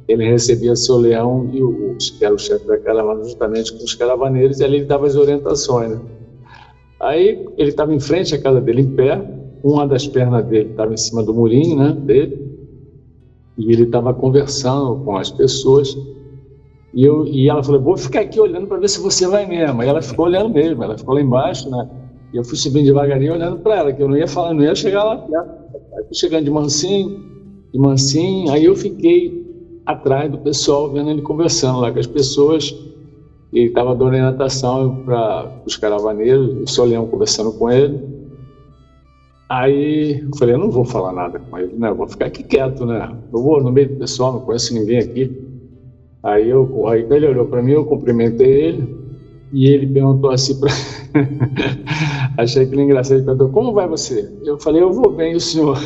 ele recebia seu leão e que era o chefe da caravana, justamente com os caravaneiros, e ali ele dava as orientações, né? Aí ele estava em frente à casa dele, em pé. Uma das pernas dele estava em cima do murinho, né, dele. E ele estava conversando com as pessoas. E ela falou, vou ficar aqui olhando para ver se você vai mesmo. Aí ela ficou olhando mesmo, ela ficou lá embaixo, né? E eu fui subindo devagarinho olhando para ela, que eu não ia falar, não ia chegar lá perto. Aí fui chegando de mansinho, aí eu fiquei atrás do pessoal, vendo ele conversando lá com as pessoas. Ele estava dando orientação para os caravaneiros, o seu leão conversando com ele. Aí eu falei, eu não vou falar nada com ele, né? Eu vou ficar aqui quieto, né? Eu vou no meio do pessoal, não conheço ninguém aqui. Aí ele olhou para mim, eu cumprimentei ele, e ele perguntou assim para... Achei aquilo engraçado, ele perguntou, como vai você? Eu falei, eu vou bem, e o senhor?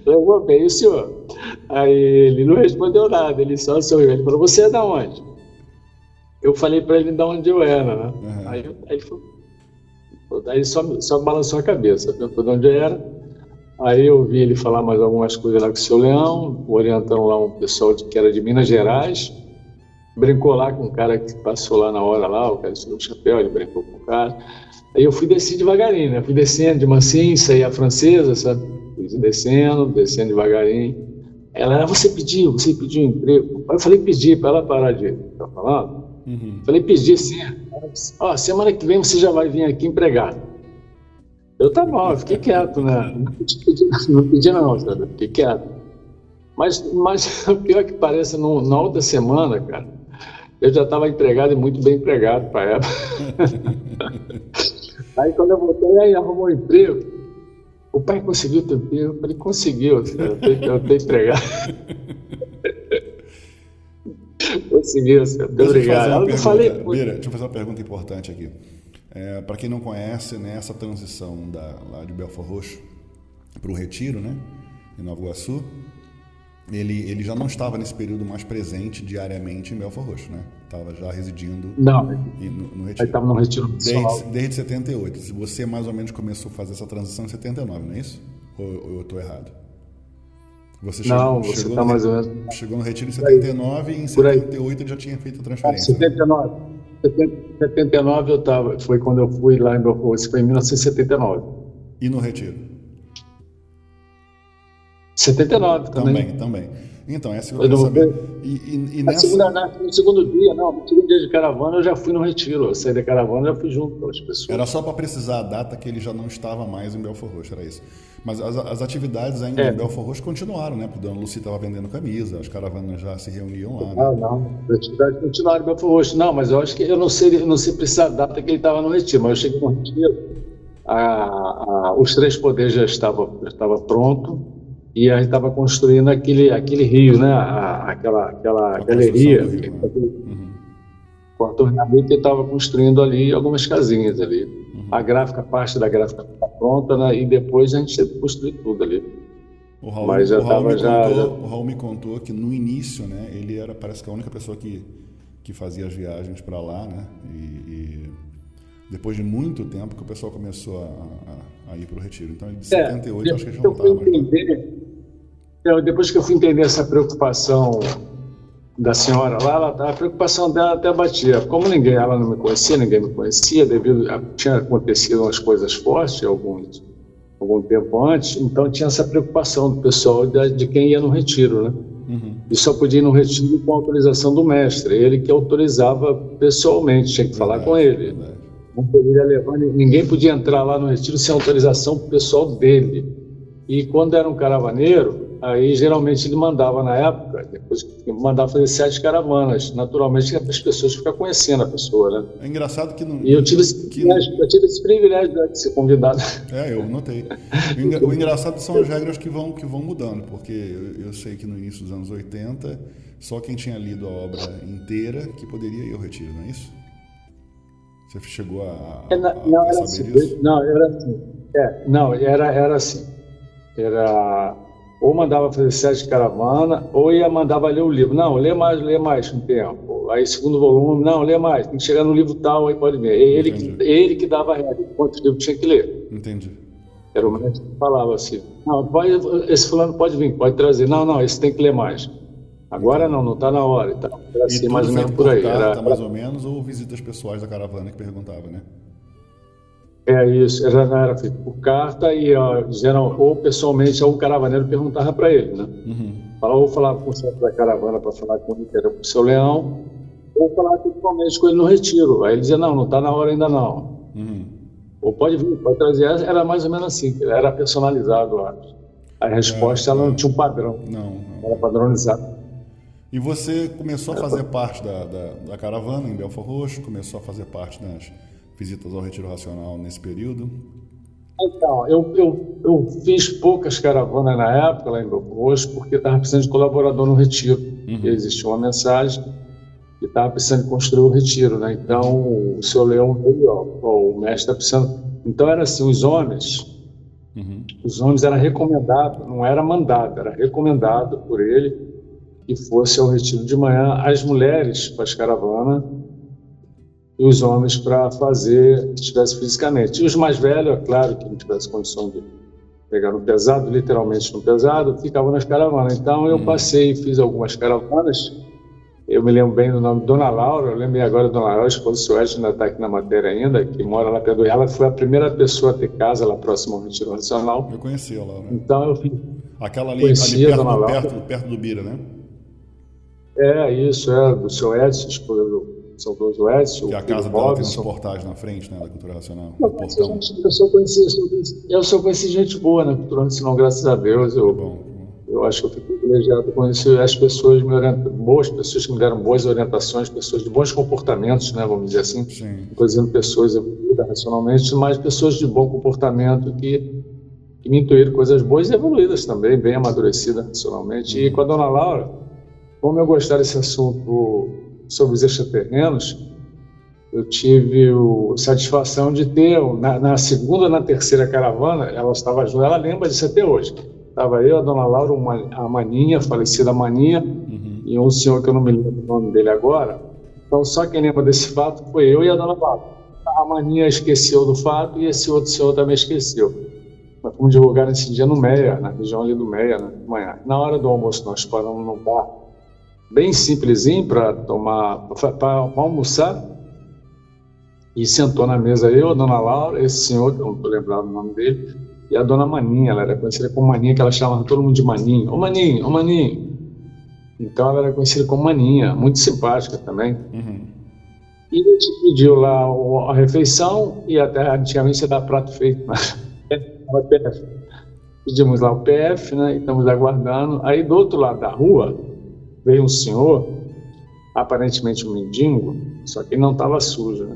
Eu vou bem, e o senhor? Aí ele não respondeu nada, ele só sorriu, ele falou, você é da onde? Eu falei para ele de onde eu era, né? Uhum. Aí ele falou, aí só balançou a cabeça, perguntou de onde eu era. Aí eu vi ele falar mais algumas coisas lá com o seu leão, orientando lá um pessoal que era de Minas Gerais. Brincou lá com um cara que passou lá na hora lá, o cara tirou o chapéu, ele brincou com o cara. Aí eu fui descer devagarinho, né? Fui descendo de mansinho, saí a francesa, sabe? Fui descendo devagarinho. Ela, você pediu emprego? Eu falei, pedi, para ela parar de estar falando. Uhum. Falei, pedi sim. Ó, semana que vem você já vai vir aqui empregado. Eu tá bom, eu fiquei quieto, né? Não pedi não, sabe? Fiquei quieto. Mas o pior que parece, na outra semana, cara, eu já estava empregado e muito bem empregado para ela. Aí quando eu voltei, aí arrumou um emprego. O pai conseguiu teu emprego? Eu falei, conseguiu, cara, eu tô empregado. Conseguiu, senhor. Obrigado. Deixa eu fazer uma pergunta importante aqui. Para quem não conhece, né, essa transição lá de Belford Roxo para o Retiro, né, em Nova Iguaçu, ele já não estava nesse período mais presente diariamente em Belford Roxo, né? Estava já residindo no Retiro. Ele estava no Retiro desde 78. Você mais ou menos começou a fazer essa transição em 79, não é isso? Ou eu estou errado? Você está mais ou menos. Chegou no Retiro em 79 e em 78 ele já tinha feito a transferência. 79 foi quando eu fui lá em Belford Roxo, foi em 1979. E no Retiro? 79 também. Também. Então, essa eu quero saber. No segundo dia de caravana eu já fui no Retiro. Eu saí da caravana e já fui junto com as pessoas. Era só para precisar a data que ele já não estava mais em Belford Roxo, era isso. Mas as atividades ainda em Belford Roxo continuaram, né? Porque a Dona Lucy estava vendendo camisa, as caravanas já se reuniam lá, né? Não. As atividades continuaram em Belford Roxo. Não, mas eu acho que eu não sei precisar a data que ele estava no Retiro, mas eu cheguei no Retiro, os três poderes já estava pronto. E a gente estava construindo aquele rio, né? Aquela galeria. Com a torneira estava construindo ali algumas casinhas ali. Uhum. A parte da gráfica estava pronta, né? E depois a gente teve que construir tudo ali. O Raul me contou que no início, né? Ele era, parece que a única pessoa que fazia as viagens para lá, né? E depois de muito tempo que o pessoal começou a ir para o Retiro. Então, de 78, acho que já não estava mais. Depois que eu fui entender essa preocupação da senhora lá, a preocupação dela até batia. Como ela não me conhecia, ninguém me conhecia, tinha acontecido umas coisas fortes algum tempo antes, então tinha essa preocupação do pessoal de quem ia no Retiro, né? Uhum. E só podia ir no Retiro com a autorização do mestre, ele que autorizava pessoalmente, tinha que falar com ele. Não poderia levar, ninguém podia entrar lá no Retiro sem autorização pessoal dele. E quando era um caravaneiro, aí geralmente ele mandava na época, depois mandava fazer 7 caravanas, naturalmente para as pessoas ficar conhecendo a pessoa, né? É engraçado que não. E eu tive esse privilégio de ser convidado. Eu notei. O engraçado são as regras que vão mudando, porque eu sei que no início dos anos 80, só quem tinha lido a obra inteira que poderia ir ao Retiro, não é isso? Você chegou a saber disso? Não, era assim. Era assim. ou mandava fazer 7 caravanas, ou mandava ler o livro. Não, lê mais um tempo. Aí, segundo volume, não, lê mais, tem que chegar no livro tal, aí pode ver. Ele que dava a regra, quantos livros tinha que ler. Entendi. Era o mestre que falava assim, não, esse fulano pode vir, pode trazer. Não, esse tem que ler mais. Agora não está na hora. Então, era assim, mais ou menos por aí. Carta, mais ou menos, ou visitas pessoais da caravana que perguntava, né? Isso, era feito por carta e ou pessoalmente o caravaneiro perguntava para ele, né? Ou falava com o chefe da caravana para falar com ele, que era o seu Leão, ou falava pessoalmente com ele no retiro. Aí ele dizia, não está na hora ainda não. Ou pode vir, pode trazer. Era mais ou menos assim, era personalizado a resposta, ela não tinha um padrão. Não. Era padronizado. E você começou a fazer parte da caravana em Belford Roxo, começou a fazer parte das visitas ao Retiro Racional nesse período? Então, eu fiz poucas caravanas na época lá em Belford Roxo, porque estava precisando de colaborador no retiro. Existia uma mensagem que estava precisando de construir o retiro, né? Então, o seu Leão veio, o mestre está precisando... Então, era assim, os homens era recomendado, não era mandado, era recomendado por ele que fosse ao retiro de manhã, as mulheres para as caravanas e os homens para fazer, se estivesse fisicamente. E os mais velhos, é claro, que não tivesse condição de pegar no pesado, literalmente no pesado, ficavam nas caravanas. Então eu passei e fiz algumas caravanas. Eu me lembro bem do nome de Dona Laura, eu lembrei agora de Dona Laura, a esposa do seu Edson, ainda está aqui na matéria ainda, que mora lá perto do Rio. Ela foi a primeira pessoa a ter casa lá próximo ao Retiro Racional. Eu conheci ela, né? Então eu fiz. Aquela ali perto do Bira, né? Isso, do seu Edson, esposa do saudoso Edson. Que a casa dela tem uns portais na frente, né, da Cultura Racional. Eu só conheci gente boa na Cultura Racional, graças a Deus. Eu acho que eu fico privilegiado de conhecer as pessoas boas pessoas que me deram boas orientações, pessoas de bons comportamentos, né, vamos dizer assim. Sim. Estou dizendo pessoas evoluídas racionalmente, mas pessoas de bom comportamento que me intuíram coisas boas e evoluídas também, bem amadurecidas racionalmente. E com a Dona Laura, como eu gostava desse assunto sobre os extraterrenos, eu tive a satisfação de ter, na segunda ou na terceira caravana, ela estava junto, ela lembra disso até hoje. Estava eu, a Dona Laura, a Maninha, a falecida Maninha, e um senhor que eu não me lembro o nome dele agora. Então, só quem lembra desse fato foi eu e a Dona Laura. A Maninha esqueceu do fato e esse outro senhor também esqueceu. Nós fomos divulgar esse dia no Meia, na região ali do Meia, né, de manhã. Na hora do almoço, nós paramos num bar bem simplesinho para almoçar, e sentou na mesa eu, a Dona Laura, esse senhor, que eu não estou lembrado o nome dele, e a Dona Maninha. Ela era conhecida como Maninha, que ela chamava todo mundo de Maninho. Ô Maninho, ô Maninho. Então ela era conhecida como Maninha, muito simpática também. E a gente pediu lá a refeição, e até antigamente você dá prato feito, né? Pedimos lá o PF, né? E estamos aguardando. Aí do outro lado da rua veio um senhor, aparentemente um mendigo, só que ele não estava sujo, né?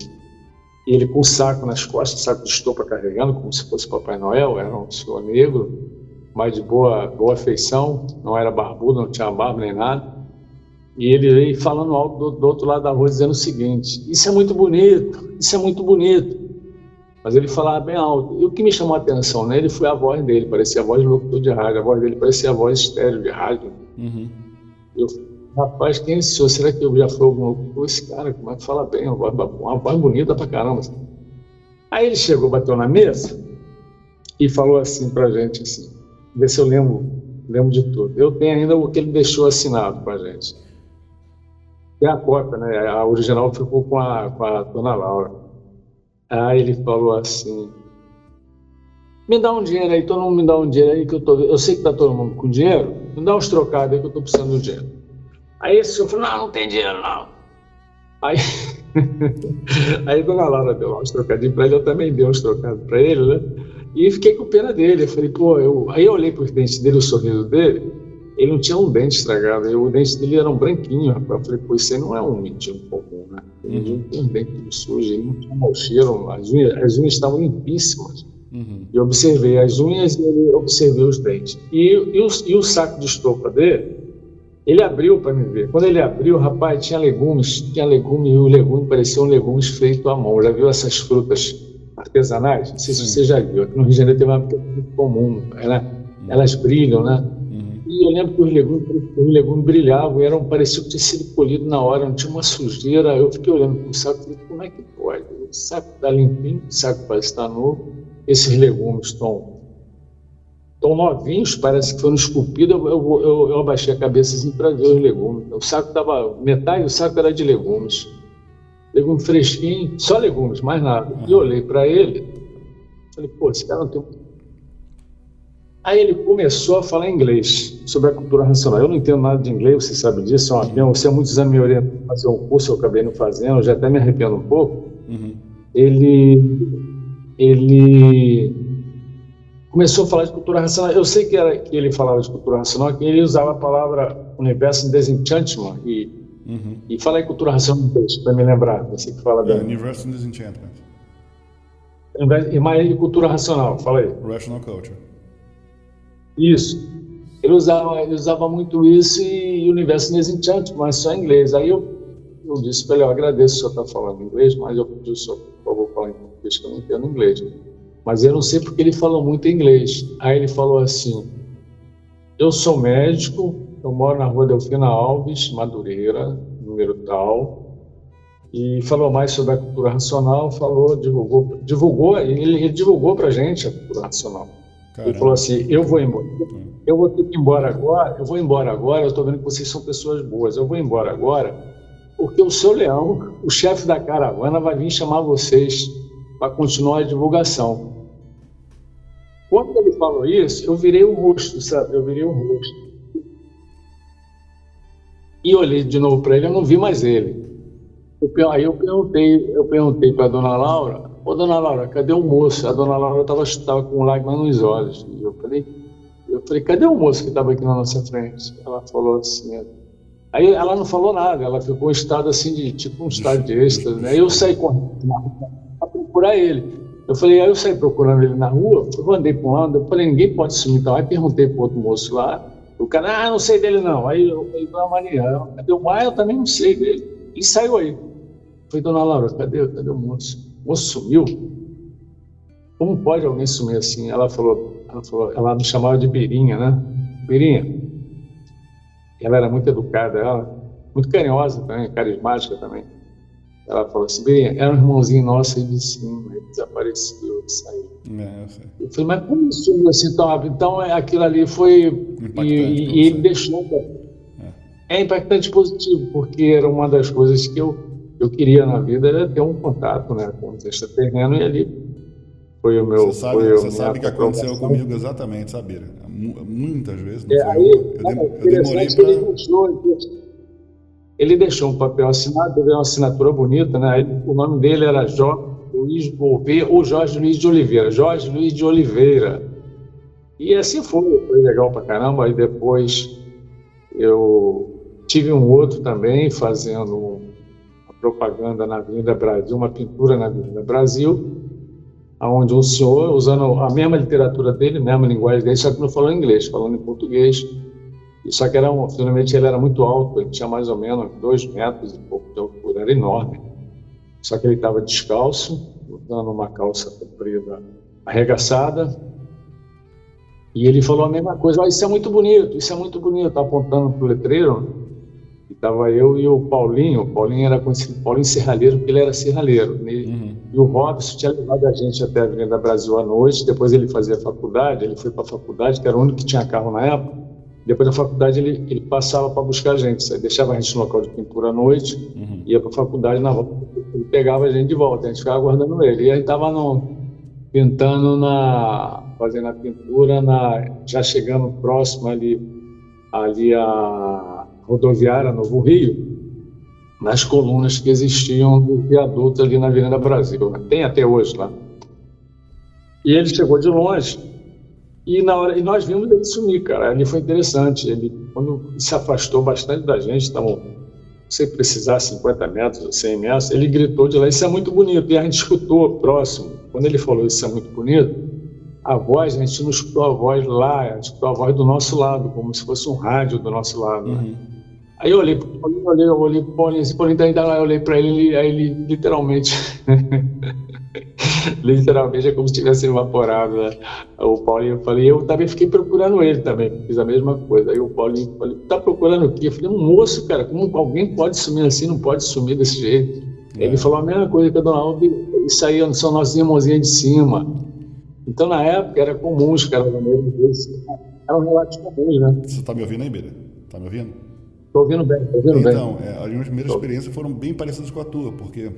E ele com um saco nas costas, saco de estopa carregando, como se fosse Papai Noel. Era um senhor negro, mas de boa feição, não era barbudo, não tinha barba nem nada. E ele veio falando alto do outro lado da rua, dizendo o seguinte: isso é muito bonito, isso é muito bonito. Mas ele falava bem alto. E o que me chamou a atenção nele foi a voz dele, parecia a voz de locutor de rádio, a voz dele parecia a voz estéreo de rádio. Eu falei, rapaz, quem é esse senhor? Será que eu já fui algum locutor? Esse cara, como é que fala bem, uma voz bonita pra caramba. Aí ele chegou, bateu na mesa e falou assim pra gente, assim, vê se eu lembro de tudo. Eu tenho ainda o que ele deixou assinado pra gente. Tem a cópia, né? A original ficou com a Dona Laura. Aí ele falou assim: me dá um dinheiro aí, todo mundo me dá um dinheiro aí, que eu sei que tá todo mundo com dinheiro, me dá uns trocados aí que eu tô precisando do dinheiro. Aí esse senhor falou: não tem dinheiro não. Aí a Dona Laura deu lá uns trocadinhos para ele, eu também dei uns trocados para ele, né? E fiquei com pena dele. Eu falei, aí eu olhei para os dentes dele, o sorriso dele, ele não tinha um dente estragado, o dente dele era um branquinho, rapaz. Eu falei, isso aí não é um mendigo comum, né? O mendigo tem um dente tudo sujo, ele não tinha mau cheiro, as unhas estavam limpíssimas. Eu observei as unhas e ele observei os dentes. E o saco de estopa dele, ele abriu para me ver. Quando ele abriu, rapaz, tinha legumes, e o legume parecia legumes feitos à mão. Já viu essas frutas artesanais? Não sei se você já viu. Aqui no Rio de Janeiro tem uma época muito comum. Elas brilham, né? E eu lembro que os legumes brilhavam, parecia que tinha sido colhido na hora, não tinha uma sujeira. Eu fiquei olhando para o saco e falei, como é que pode? O saco está limpinho, o saco parece estar novo, esses legumes estão novinhos, parece que foram esculpidos. Eu abaixei a cabeça assim, para ver os legumes. O saco estava, metade do saco era de legumes. Legume fresquinho, só legumes, mais nada. E eu olhei para ele, falei, pô, esse cara não tem... Aí ele começou a falar inglês, sobre a cultura racional. Eu não entendo nada de inglês, você sabe disso, você há muitos anos me orientou a fazer um curso, eu acabei não fazendo, eu já até me arrependo um pouco. Ele começou a falar de cultura racional. Eu sei que ele falava de cultura racional, que ele usava a palavra universo em desenchantment, e fala em cultura racional para me lembrar, você que fala bem. Universo in Disenchantment. E mais de cultura racional, fala aí. Rational Culture. Isso. Ele usava muito isso e universo in Disenchantment, mas só em inglês. Aí eu disse para ele, eu agradeço o senhor estar falando inglês, mas eu pedi o senhor, por favor, falar em português, que eu não entendo inglês. Mas eu não sei porque ele falou muito inglês. Aí ele falou assim, eu sou médico, eu moro na rua Delfina Alves, Madureira, número tal, e falou mais sobre a cultura racional, divulgou, ele divulgou pra gente a cultura racional. Caramba. Ele falou assim, eu vou ter que ir embora agora, eu estou vendo que vocês são pessoas boas, eu vou embora agora, porque o seu Leão, o chefe da caravana, vai vir chamar vocês para continuar a divulgação. Quando ele falou isso, eu virei o rosto, sabe? E olhei de novo para ele, eu não vi mais ele. Aí eu perguntei para a dona Laura, ô dona Laura, cadê o moço? A dona Laura estava com lágrimas nos olhos. E eu falei, cadê o moço que estava aqui na nossa frente? Ela falou assim, aí ela não falou nada, ela ficou em estado assim, tipo um estado de êxtase, né? Eu saí correndo na rua para procurar ele. Aí eu saí procurando ele na rua, eu andei para um lado, eu falei, ninguém pode sumir, então. Aí perguntei para o outro moço lá, o cara, não sei dele não. Aí eu falei, Maria, cadê o Maia? Eu também não sei dele. Ele saiu aí. Eu falei, dona Laura, cadê o moço? O moço sumiu? Como pode alguém sumir assim? Ela me chamava de Birinha, né? Birinha. Ela era muito educada, muito carinhosa também, carismática também. Ela falou assim, Birinha, era um irmãozinho nosso aí de cima, ele desapareceu, ele saiu. Eu sei. Eu falei, mas como sumiu assim tão rápido? Então aquilo ali foi... E ele deixou... É impactante positivo, porque era uma das coisas que eu queria na vida, era ter um contato, né, com o extraterreno, e ali foi o meu... Você sabe que aconteceu comigo exatamente, Sabira? Muitas vezes, não foi eu demorei para... Ele deixou um papel assinado, deu uma assinatura bonita, né? O nome dele era Jorge Luiz de Oliveira. E assim foi legal pra caramba. Aí depois eu tive um outro também fazendo uma propaganda na Avenida Brasil, uma pintura na Avenida Brasil, onde um senhor, usando a mesma literatura dele, a mesma linguagem dele, só que não falou inglês, falando em português. Só que finalmente ele era muito alto, ele tinha mais ou menos 2 metros e pouco de altura, era enorme. Só que ele estava descalço, usando uma calça comprida arregaçada, e ele falou a mesma coisa, isso é muito bonito, tá apontando para o letreiro, e estava eu e o Paulinho era conhecido Paulinho Serralheiro, porque ele era serralheiro, e o Robson tinha levado a gente até a Avenida Brasil à noite, depois ele fazia faculdade, ele foi para a faculdade, que era o único que tinha carro na época. Depois da faculdade ele passava para buscar a gente, deixava a gente no local de pintura à noite, ia para a faculdade, na volta ele pegava a gente de volta, a gente ficava aguardando ele. E a gente estava fazendo a pintura, já chegando próximo ali a rodoviária Novo Rio, nas colunas que existiam do viaduto ali na Avenida Brasil, tem até hoje lá. E ele chegou de longe, e nós vimos ele sumir, cara. Ali foi interessante. Quando se afastou bastante da gente, se precisar 50 metros ou 100 metros, ele gritou de lá, isso é muito bonito. E a gente escutou próximo. Quando ele falou isso é muito bonito, a gente não escutou a voz lá, a gente escutou a voz do nosso lado, como se fosse um rádio do nosso lado. Né? Aí eu olhei para o Paulinho, tá lá, eu olhei para ele, aí ele literalmente Literalmente é como se tivesse evaporado, né? O Paulinho, eu falei, eu também fiquei procurando ele também, fiz a mesma coisa. Aí o Paulinho falou, tá procurando o quê? Eu falei, um moço, cara, como alguém pode sumir assim, não pode sumir desse jeito. Ele falou a mesma coisa que a dona Alves, isso aí são nossos irmãozinhos de cima. Então, na época, era comum os caras da mesma vez, eram relatos comuns, né? Você tá me ouvindo aí, Beira? Tá me ouvindo? Tô ouvindo bem, tô ouvindo bem. Então, as minhas primeiras experiências foram bem parecidas com a tua, porque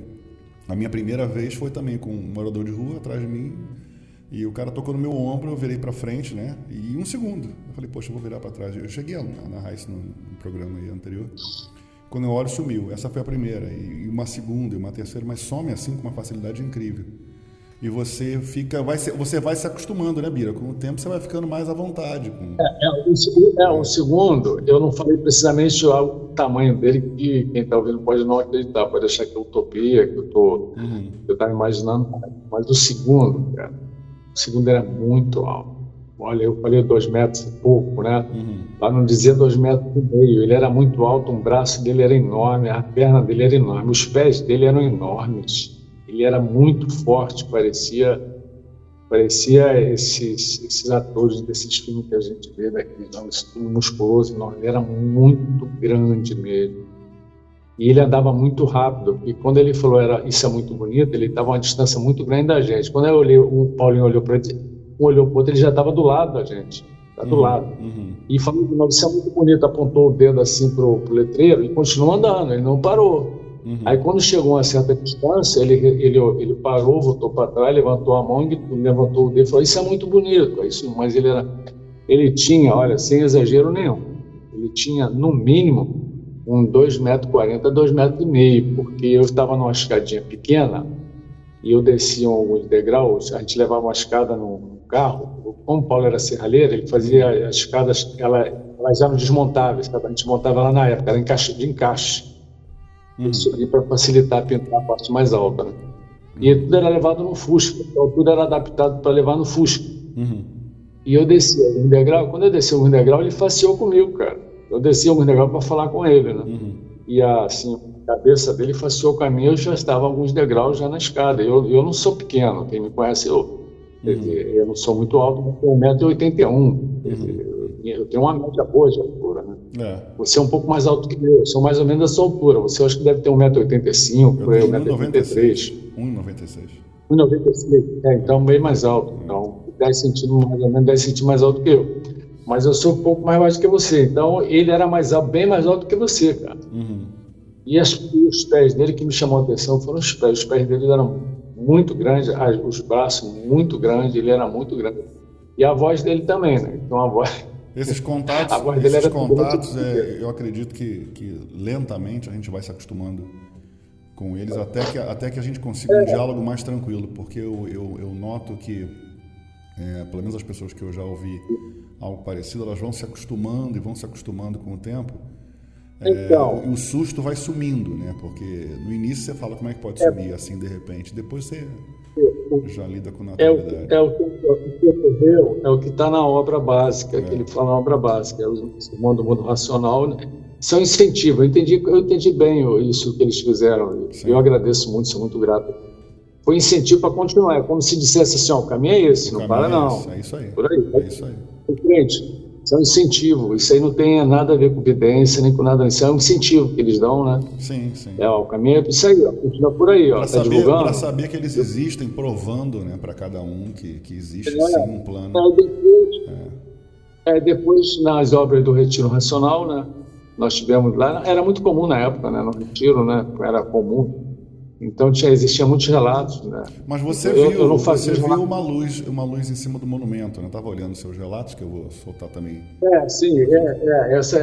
a minha primeira vez foi também com um morador de rua atrás de mim, e o cara tocou no meu ombro, eu virei pra frente, né? E um segundo, eu falei, poxa, eu vou virar pra trás. Eu cheguei a narrar isso no programa aí anterior. Quando eu olho, sumiu. Essa foi a primeira, e uma segunda, e uma terceira, mas some assim com uma facilidade incrível. E você você vai se acostumando, né, Bira? Com o tempo você vai ficando mais à vontade. O segundo, eu não falei precisamente o tamanho dele, que quem está ouvindo pode não acreditar, pode achar que é utopia, que eu estava imaginando, mas o segundo, cara, o segundo era muito alto. Olha, eu falei 2 metros e pouco, né? Lá não dizia 2,5 metros, ele era muito alto, um braço dele era enorme, a perna dele era enorme, os pés dele eram enormes. Ele era muito forte, parecia esses atores desses filmes que a gente vê daqui, tudo musculoso, enorme. Ele era muito grande mesmo. E ele andava muito rápido, e quando ele falou isso é muito bonito, ele estava a uma distância muito grande da gente. Quando eu olhei, o Paulinho olhou para ele, um olhou para o outro, ele já estava do lado da gente, do lado. E falou de novo, isso é muito bonito, apontou o dedo assim pro letreiro e continuou andando, ele não parou. Aí quando chegou a uma certa distância, ele parou, voltou para trás, levantou a mão e levantou o dedo e falou, isso é muito bonito. Mas ele tinha, olha, sem exagero nenhum, ele tinha no mínimo um 2,40 metros, 2,5 metros, porque eu estava numa escadinha pequena e eu descia alguns degraus, a gente levava uma escada no carro, como o Paulo era serralheiro, ele fazia as escadas, elas eram desmontáveis, a gente montava lá na época, era de encaixe. Isso ali para facilitar, pintar a parte mais alta, né? E tudo era levado no Fusca, então tudo era adaptado para levar no Fusca. E eu descia um degrau, quando eu desci um degrau, ele faceou comigo, cara. Eu descia um degrau para falar com ele, né? E assim, a cabeça dele faceou com a minha, eu já estava alguns degraus já na escada. Eu não sou pequeno, quem me conhece, eu não sou muito alto, mas tenho 1,81 m. Eu tenho uma média boa de altura, né? Você é um pouco mais alto que eu sou mais ou menos da sua altura. Você acho que deve ter 1,85 m, por aí, 1,83 m. 1,96 m. Então bem mais alto. Então, 10 centímetros, mais ou menos 10 centímetros mais alto que eu. Mas eu sou um pouco mais baixo que você. Então, ele era mais alto, bem mais alto que você, cara. E os pés dele que me chamou a atenção foram os pés. Os pés dele eram muito grandes, os braços muito grandes, ele era muito grande. E a voz dele também, né? Então, a voz... Esses contatos, eu acredito que lentamente a gente vai se acostumando com eles até que a gente consiga um diálogo mais tranquilo, porque eu noto que, pelo menos as pessoas que eu já ouvi algo parecido, elas vão se acostumando com o tempo. O susto vai sumindo, né? Porque no início você fala como é que pode sumir assim de repente, depois você já lida com naturalidade. É o que está na obra básica, que ele fala na obra básica, o mundo racional, né? Isso é um incentivo. Eu entendi bem isso que eles fizeram. Sim. Eu agradeço muito, sou muito grato. Foi incentivo para continuar. É como se dissesse assim, o caminho é esse, não para não. É isso aí. Por aí. É isso aí. Frente. Isso é um incentivo. Isso aí não tem nada a ver com evidência, nem com nada. Isso é um incentivo que eles dão, né? Sim. O caminho é isso aí, continua por aí, tá divulgando. Para saber que eles existem, provando, né, para cada um que existe sim um plano. Depois, nas obras do Retiro Racional, né? Nós tivemos lá, era muito comum na época, né? No Retiro, né? Era comum. Então existia muitos relatos, né? Mas você viu uma luz em cima do monumento, né? Eu estava olhando seus relatos, que eu vou soltar também. Essa.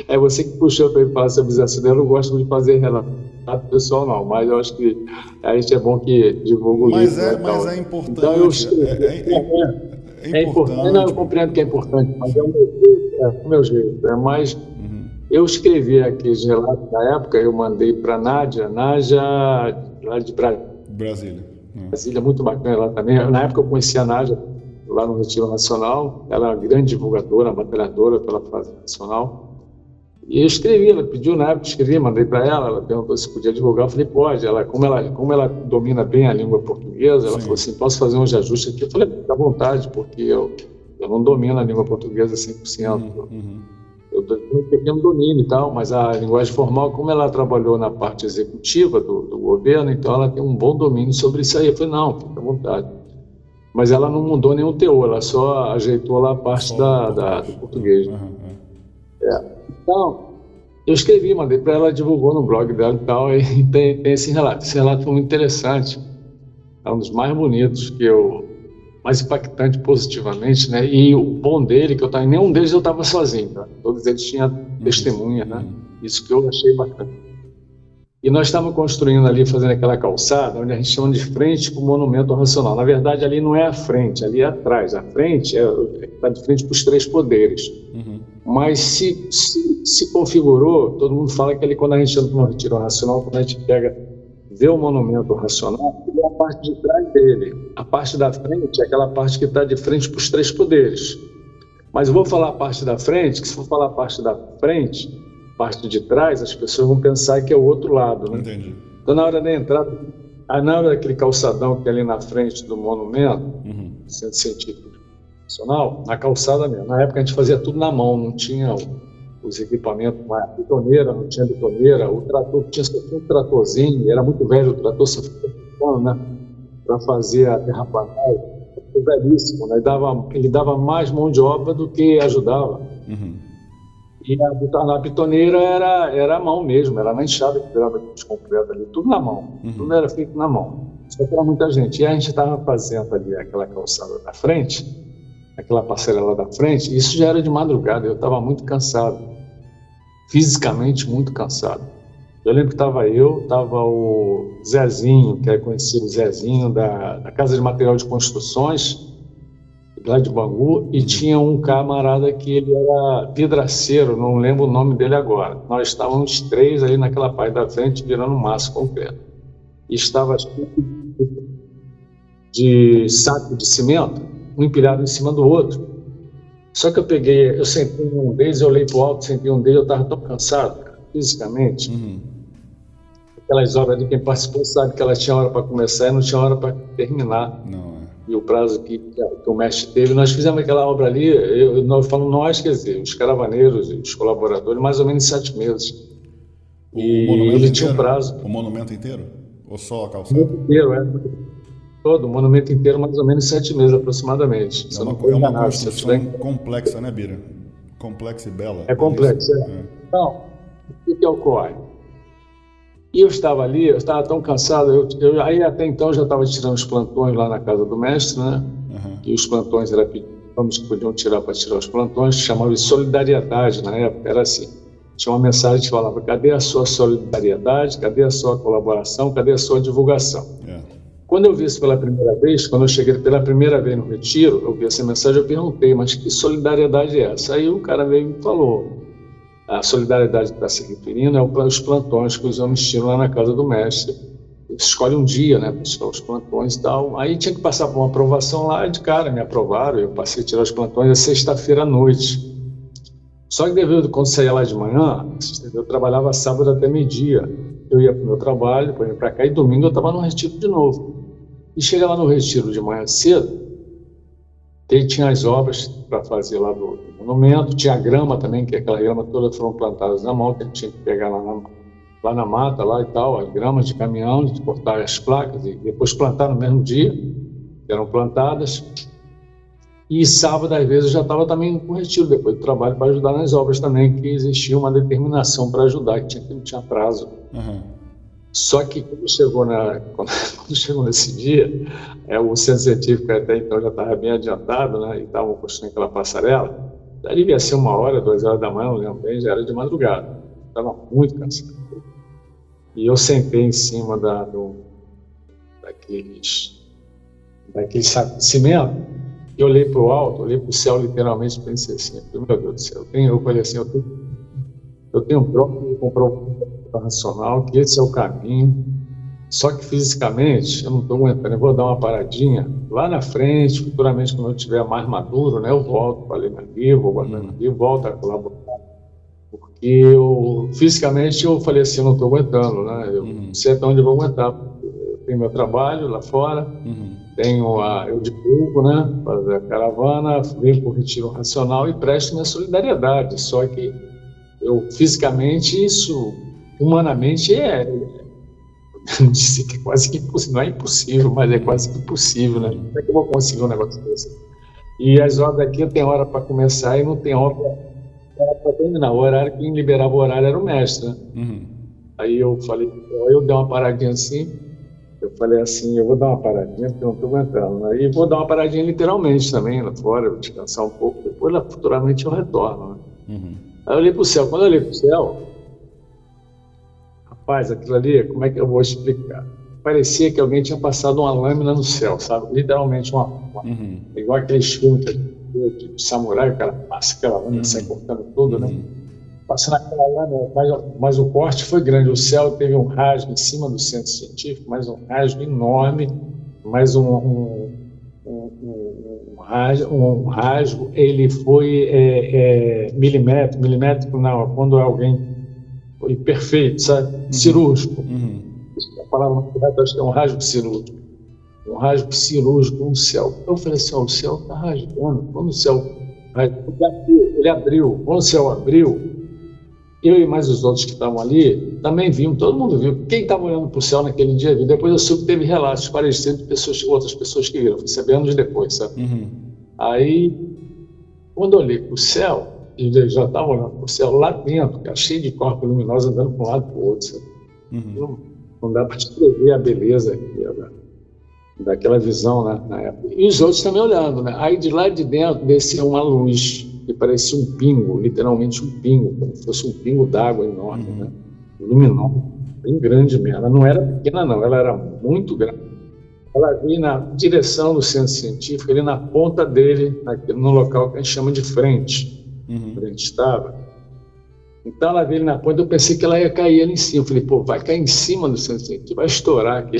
É você que puxou para ele falar sobre os acidentes. Eu não gosto de fazer relato pessoal, não, mas eu acho que a gente é bom que divulga o livro. Mas é importante. Então é importante. Não, eu compreendo que é importante, mas é o meu jeito. Eu escrevi aqueles relatos na época, eu mandei para a Nádia lá de Brasília. Brasília, muito bacana lá também. Na época eu conheci a Nádia lá no Retiro Nacional, ela é uma grande divulgadora, batalhadora pela Fase Nacional. E eu escrevi, ela pediu na época, escrevi, mandei para ela perguntou se podia divulgar, eu falei, pode. Como ela domina bem a língua portuguesa, ela falou assim, posso fazer uns ajustes aqui? Eu falei, fica à vontade, porque eu não domino a língua portuguesa 100%. Eu tenho um pequeno domínio e tal, mas a linguagem formal, como ela trabalhou na parte executiva do governo, então ela tem um bom domínio sobre isso aí. Eu falei, não, fica à vontade. Mas ela não mudou nenhum teor, ela só ajeitou lá a parte do português. Então, eu escrevi, mandei para ela, divulgou no blog dela e tal, e tem esse relato. Esse relato foi muito interessante, é um dos mais bonitos, mais impactante positivamente, né? E o bom dele, em nenhum deles eu estava sozinho, tá? Todos eles tinham testemunha, né? Isso que eu achei bacana. E nós estávamos construindo ali, fazendo aquela calçada, onde a gente chama de frente para o Monumento Racional. Na verdade, ali não é a frente, ali é atrás. A frente está de frente para os três poderes. Mas se configurou, todo mundo fala que ali, quando a gente entra no Retiro Racional, quando a gente vê o Monumento Racional, é a parte de trás dele. A parte da frente é aquela parte que está de frente para os três poderes. Mas eu vou falar a parte da frente, que se for falar a parte da frente, parte de trás, as pessoas vão pensar que é o outro lado, né? Entendi. Então, na hora da entrada, na hora daquele calçadão que é ali na frente do monumento, Centro Científico Nacional, na calçada mesmo. Na época a gente fazia tudo na mão, não tinha os equipamentos, a bitoneira, não tinha bitoneira, o trator tinha só um tratorzinho, era muito velho o trator, só ficava, né, para fazer a terraplanagem, foi velhíssimo, né? Ele dava mais mão de obra do que ajudava. E a bitoneira era a mão mesmo, era na enxada que virava de concreto ali, tudo na mão, tudo era feito na mão, só que era muita gente. E a gente estava fazendo ali aquela calçada da frente, aquela passarela da frente, e isso já era de madrugada, eu estava muito cansado, fisicamente muito cansado. Eu lembro que estava o Zezinho, que é conhecido Zezinho, da Casa de Material de Construções, lá de Bangu, e tinha um camarada que ele era vidraceiro, não lembro o nome dele agora. Nós estávamos três ali naquela parte da frente, virando massa concreta. E estava de saco de cimento, um empilhado em cima do outro. Só que eu sentei em um deles, eu olhei para o alto, sentei um deles, eu estava tão cansado, cara, fisicamente. Aquelas obras de quem participou sabe que ela tinha hora para começar e não tinha hora para terminar. E o prazo que o mestre teve, nós fizemos aquela obra ali, nós falamos nós, quer dizer, os caravaneiros e os colaboradores, mais ou menos em 7 meses. E ele tinha um prazo. O monumento inteiro? Ou só a calçada? O monumento inteiro, todo, o monumento inteiro, mais ou menos em 7 meses aproximadamente. É uma construção complexa, né, Bira? Complexa e bela. É complexa, Então, o que ocorre? E eu estava ali, eu estava tão cansado, aí até então já estava tirando os plantões lá na casa do mestre, né? E os plantões eram vamos que podiam tirar para tirar os plantões, chamava de solidariedade na época, era assim. Tinha uma mensagem que falava, cadê a sua solidariedade, cadê a sua colaboração, cadê a sua divulgação? Quando eu vi isso pela primeira vez, quando eu cheguei pela primeira vez no retiro, eu vi essa mensagem, eu perguntei, mas que solidariedade é essa? Aí o cara veio e me falou, a solidariedade que está se referindo é os plantões que os homens tiram lá na casa do mestre. Eles escolhem um dia, né, para tirar os plantões e tal. Aí tinha que passar por uma aprovação lá, de cara, me aprovaram, eu passei a tirar os plantões na sexta-feira à noite. Só que devido quando saía lá de manhã, eu trabalhava sábado até meio-dia. Eu ia para o meu trabalho, depois ia para cá, e domingo eu estava no retiro de novo. E chegava no retiro de manhã cedo, ele tinha as obras para fazer lá do monumento, tinha a grama também, que aquela grama toda foram plantadas na mão, que a gente tinha que pegar lá na mata lá e tal, as gramas de caminhão, de cortar as placas e depois plantar no mesmo dia, eram plantadas. E sábado, às vezes, eu já estava também com retiro depois do trabalho para ajudar nas obras também, que existia uma determinação para ajudar, que não tinha prazo. Só que quando chegou nesse dia, o centro científico até então já estava bem adiantado, né, e estavam construindo aquela passarela. Ali ia ser 1h, 2h da manhã, não lembro bem, já era de madrugada. Estava muito cansado. E eu sentei em cima daquele saco de cimento e olhei para o alto, olhei para o céu literalmente e pensei assim, meu Deus do céu, eu falei assim, eu tenho um próprio compromisso racional, que esse é o caminho, só que fisicamente eu não estou aguentando, eu vou dar uma paradinha lá na frente, futuramente quando eu estiver mais maduro, né, eu volto para ler meu livro, vou guardar meu livro, volto a colaborar. porque eu, fisicamente, eu falei assim, eu não estou aguentando, né? Eu não sei até onde eu vou aguentar. Eu tenho meu trabalho lá fora, tenho eu divulgo, né? Fazer a caravana, venho para o Retiro Racional e presto minha solidariedade. Só que eu, fisicamente, isso, humanamente, disse que é quase que impossível. Não é impossível, mas é quase que impossível, né? Como é que eu vou conseguir um negócio desse? E as obras aqui tem hora para começar e não tem hora para terminar. O horário, quem liberava o horário era o mestre, né? Aí eu falei, eu dei uma paradinha assim, eu falei assim, eu vou dar uma paradinha porque eu não estou aguentando, né? E vou dar uma paradinha literalmente também lá fora, vou descansar um pouco, depois lá futuramente eu retorno, né? Aí eu olhei para o céu, quando eu olhei para o céu, rapaz, aquilo ali, como é que eu vou explicar? Parecia que alguém tinha passado uma lâmina no céu, sabe? Literalmente igual aqueles filmes de samurai, o cara passa aquela lâmina, sai cortando tudo, né? Passando aquela lâmina, mas o corte foi grande. O céu teve um rasgo em cima do centro científico, mas um rasgo enorme, mais um rasgo, ele foi milimétrico não, quando alguém foi perfeito, sabe? Cirúrgico. A palavra correta, acho que é um rasgo cirúrgico. Um rasgo cirúrgico no céu. Eu falei assim, o céu está rasgando. Quando o céu ele abriu. Quando o céu abriu, eu e mais os outros que estavam ali também vimos, todo mundo viu. Quem estava olhando para o céu naquele dia viu. Depois eu soube que teve relatos parecidos de outras pessoas que viram. Fui saber anos depois, sabe? Aí, quando eu olhei para o céu, eu já estava olhando para o céu lá dentro, cara, cheio de corpos luminosos andando para um lado e para o outro, sabe? Não dá para descrever a beleza daquela visão, né, na época. E os outros também olhando, né? Aí de lá de dentro desceu uma luz que parecia um pingo, literalmente um pingo, como se fosse um pingo d'água enorme, né? Luminosa, bem grande mesmo. Ela não era pequena não, ela era muito grande. Ela veio na direção do centro científico, ali na ponta dele, no local que a gente chama de frente, onde a gente estava. Então ela veio na ponta, eu pensei que ela ia cair ali em cima. Eu falei, pô, vai cair em cima do centro científico, vai estourar aqui.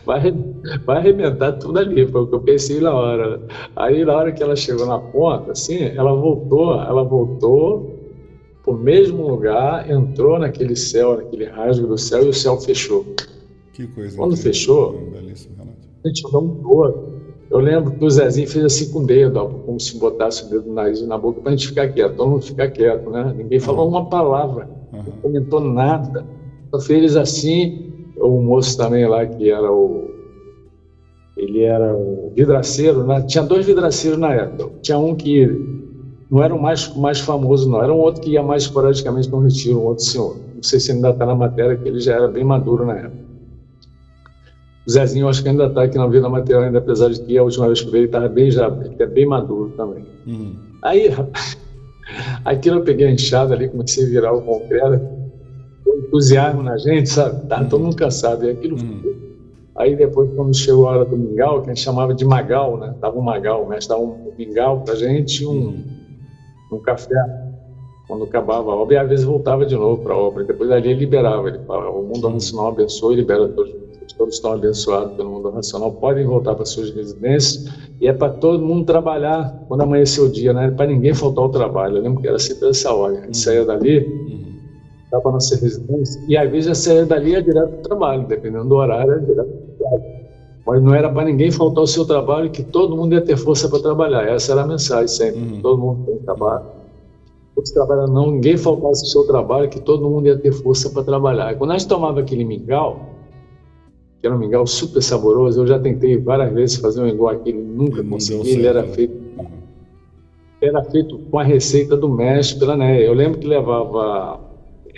Vai arrebentar tudo ali, foi o que eu pensei na hora. Aí na hora que ela chegou na ponta, assim, ela voltou pro mesmo lugar, entrou naquele céu, naquele rasgo do céu, e o céu fechou. Que coisa. Quando fechou, a gente andou um todo. Eu lembro que o Zezinho fez assim com o dedo, ó, como se botasse o dedo no nariz e na boca para a gente ficar quieto. Todo mundo ficar quieto, né? Ninguém falou uma palavra, não comentou nada. Só fez assim. O moço também lá, que era ele era o vidraceiro, né? Tinha dois vidraceiros na época. Tinha um que não era o mais famoso, não. Era um outro que ia mais esporadicamente no retiro, um outro senhor. Não sei se ainda está na matéria, que ele já era bem maduro na época. O Zezinho, eu acho que ainda está aqui na vida material, ainda, apesar de que a última vez que veio ele estava ele é bem maduro também. Aí, rapaz, aquilo eu peguei a enxada ali, comecei a virar o concreto, o entusiasmo na gente, sabe? Tá todo mundo cansado, e aquilo ficou. Aí depois, quando chegou a hora do mingau, que a gente chamava de magal, né? Dava um magal, o mestre dava um mingau pra gente e um café. Quando acabava a obra, e às vezes voltava de novo para a obra. Depois ali ele liberava, ele falava, o mundo racional abençoa e libera todos estão abençoados pelo mundo racional, podem voltar para suas residências, e é para todo mundo trabalhar quando amanhecer o dia, né? Para ninguém faltar ao trabalho. Eu lembro que era sempre essa ordem. A gente saía dali, estava para nossa residência, e às vezes já saía dali e ia direto para o trabalho, dependendo do horário, ia direto para o trabalho. Mas não era para ninguém faltar ao seu trabalho, que todo mundo ia ter força para trabalhar. Essa era a mensagem sempre, todo mundo tem trabalho. Não, ninguém faltasse o seu trabalho, que todo mundo ia ter força para trabalhar. E quando a gente tomava aquele mingau, que era um mingau super saboroso, eu já tentei várias vezes fazer um mingau aquele, nunca consegui. Ele era feito com a receita do mestre pela Néia. Eu lembro que levava,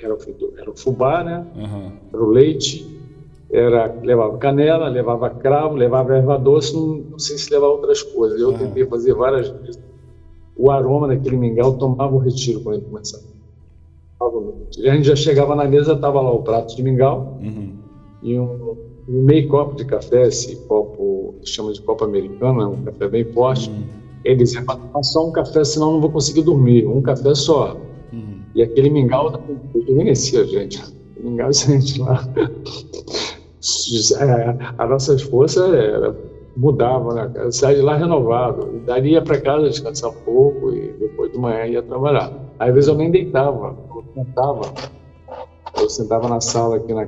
era o fubá, né? Era o leite, levava canela, levava cravo, levava erva doce, não sei se levava outras coisas. Eu tentei fazer várias vezes. O aroma daquele mingau tomava o retiro quando ele começava. A gente já chegava na mesa, estava lá o prato de mingau e um meio copo de café, esse copo que chama de copo americano, é um café bem forte. Ele dizia, para tomar só um café, senão não vou conseguir dormir, um café só. E aquele mingau, eu conhecia, gente. O mingau, a gente lá, as nossas forças mudavam, né? Saía de lá renovado, daria para casa descansar um pouco e depois de manhã ia trabalhar. Às vezes eu nem deitava, eu sentava na sala aqui na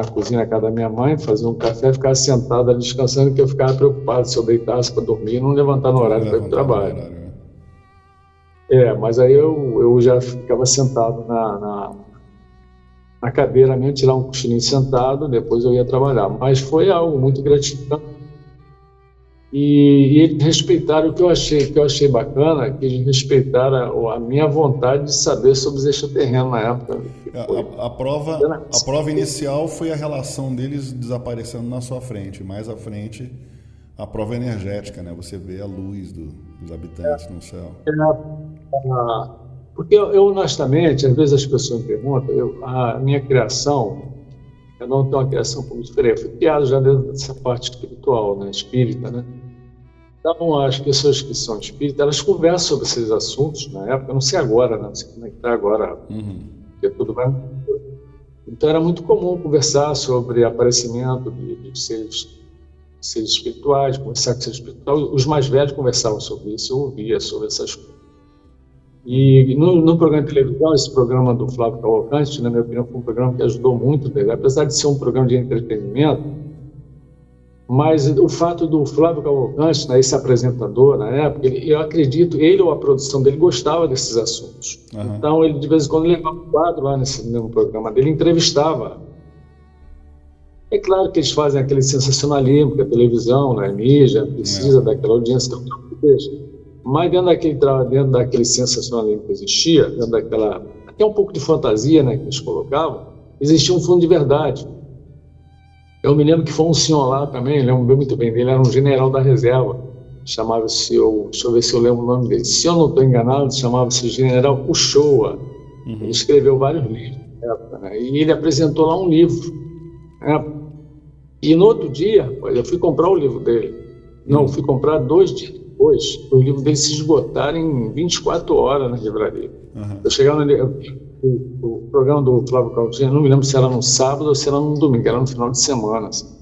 cozinha na casa da minha mãe, fazia um café, ficava sentado ali descansando, que eu ficava preocupado se eu deitasse para dormir e não levantar no horário para ir para o trabalho. Mas aí eu já ficava sentado na cadeira mesmo, tirar um cochilinho sentado, depois eu ia trabalhar. Mas foi algo muito gratificante. E eles respeitaram o que eu achei bacana, que eles respeitaram a minha vontade de saber sobre os extraterrenos na época. A prova inicial foi a relação deles desaparecendo na sua frente. Mais à frente, a prova energética, né? Você vê a luz dos habitantes no céu. Porque eu, honestamente, às vezes as pessoas me perguntam, a minha criação, eu não tenho uma criação como diferente, eu fui criado já dentro dessa parte espiritual, né? Espírita, né? Então, as pessoas que são espíritas, elas conversam sobre esses assuntos na época, eu não sei agora, não sei como é que está agora, porque tudo vai. Então, era muito comum conversar sobre aparecimento de seres espirituais, conversar com seres espirituais. Os mais velhos conversavam sobre isso, eu ouvia sobre essas coisas. E no programa de televisão, esse programa do Flávio Cavalcante, na minha opinião, foi um programa que ajudou muito, apesar de ser um programa de entretenimento. Mas o fato do Flávio Cavalcante, né, esse apresentador na época, eu acredito, ele ou a produção dele gostava desses assuntos. Então, ele de vez em quando levava um quadro lá no programa dele, entrevistava. É claro que eles fazem aquele sensacionalismo, que a televisão, né, a mídia, precisa daquela audiência que mas dentro daquele sensacionalismo que existia, dentro daquela, até um pouco de fantasia, né, que eles colocavam, existia um fundo de verdade. Eu me lembro que foi um senhor lá também, lembro muito bem dele, era um general da reserva, chamava-se, deixa eu ver se eu lembro o nome dele, se eu não estou enganado, chamava-se General Uchoa. Ele escreveu vários livros na época, né? E ele apresentou lá um livro, né? E no outro dia, eu fui comprar o livro dele, não, fui comprar 2 dias depois, o livro dele se esgotaram em 24 horas na livraria. Eu chegava o programa do Flávio Cavalcante, não me lembro se era no sábado ou se era no domingo, era no final de semana. Assim.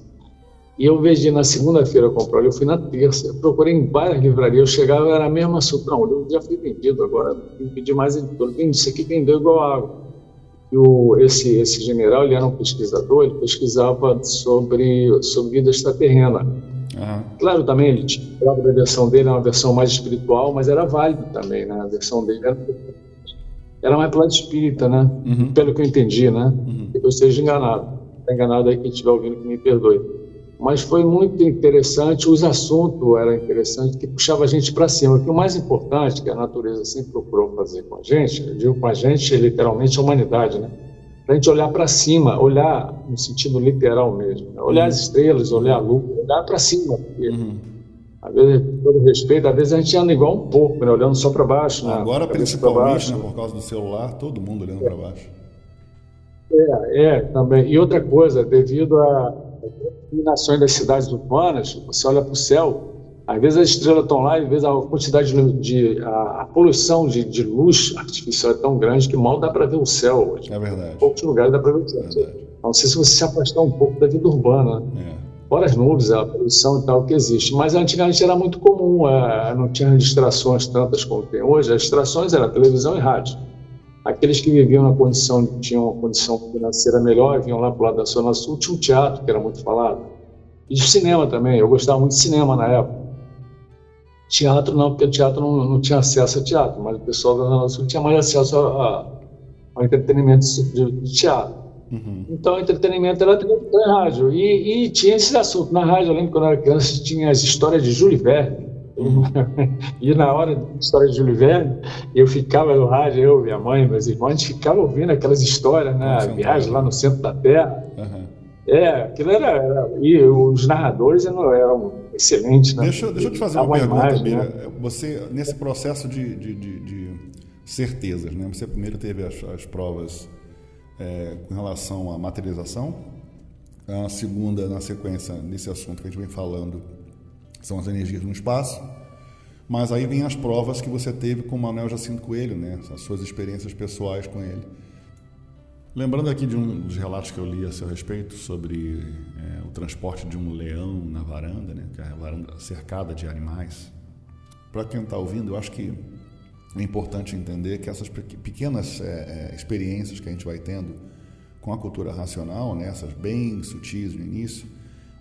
E eu vejo na segunda-feira comprar, eu fui na terça, eu procurei em várias livrarias, eu chegava, era a mesma assunto, não, o livro já foi vendido, agora tem que pedir mais editor, isso aqui vendeu igual água. E esse general, ele era um pesquisador, ele pesquisava sobre vida extraterrena. Claro, também ele tinha a versão dele, uma versão mais espiritual, mas era válido também, né? A versão dele era mais pro lado espírita, né? Pelo que eu entendi, né? Eu esteja enganado. Está enganado aí quem estiver ouvindo que me perdoe. Mas foi muito interessante, os assuntos eram interessantes, que puxava a gente para cima. O mais importante que a natureza sempre procurou fazer com a gente, eu digo com a gente, literalmente a humanidade, né? Para a gente olhar para cima, olhar no sentido literal mesmo, né? Olhar as estrelas, olhar a lua, olhar para cima. Porque, às vezes, com todo respeito, às vezes a gente anda igual um porco, né? Olhando só para baixo. Agora, principalmente, né? Por causa do celular, todo mundo olhando para baixo. Também. E outra coisa, devido às iluminações das cidades urbanas, você olha para o céu, às vezes as estrelas estão lá, às vezes a quantidade a poluição de luz artificial é tão grande que mal dá para ver o céu hoje. É verdade. Em poucos lugares dá para ver o céu. Não sei se você se afastar um pouco da vida urbana. Fora as nuvens, a poluição e tal que existe. Mas antigamente era muito comum, não tinha distrações tantas como tem hoje. As distrações eram televisão e rádio. Aqueles que viviam tinham uma condição financeira melhor, vinham lá para o lado da Zona Sul, tinha um teatro que era muito falado. E de cinema também, eu gostava muito de cinema na época. Teatro não, porque o teatro não tinha acesso a teatro, mas o pessoal da Zona Sul tinha mais acesso ao entretenimento de teatro. Então, o entretenimento era televisão e rádio. E tinha esse assunto. Na rádio, eu lembro quando eu era criança, tinha as histórias de Júlio Verne. E na hora da história de Júlio Verne, eu ficava no rádio, eu, minha mãe, meus irmãos, a gente ficava ouvindo aquelas histórias, né? A viagem lá no centro da Terra. Aquilo era. E os narradores eram excelentes, né? Deixa eu te fazer uma pergunta, Bira. Né? Você, nesse processo de certezas, né? Você primeiro teve as provas com relação à materialização, a segunda, na sequência, nesse assunto que a gente vem falando, são as energias no espaço, mas aí vem as provas que você teve com o Manuel Jacinto Coelho, né? As suas experiências pessoais com ele. Lembrando aqui de um dos relatos que eu li a seu respeito sobre o transporte de um leão na varanda, né? Que é a varanda cercada de animais. Para quem está ouvindo, eu acho que é importante entender que essas pequenas experiências que a gente vai tendo com a cultura racional, né, essas bem sutis no início,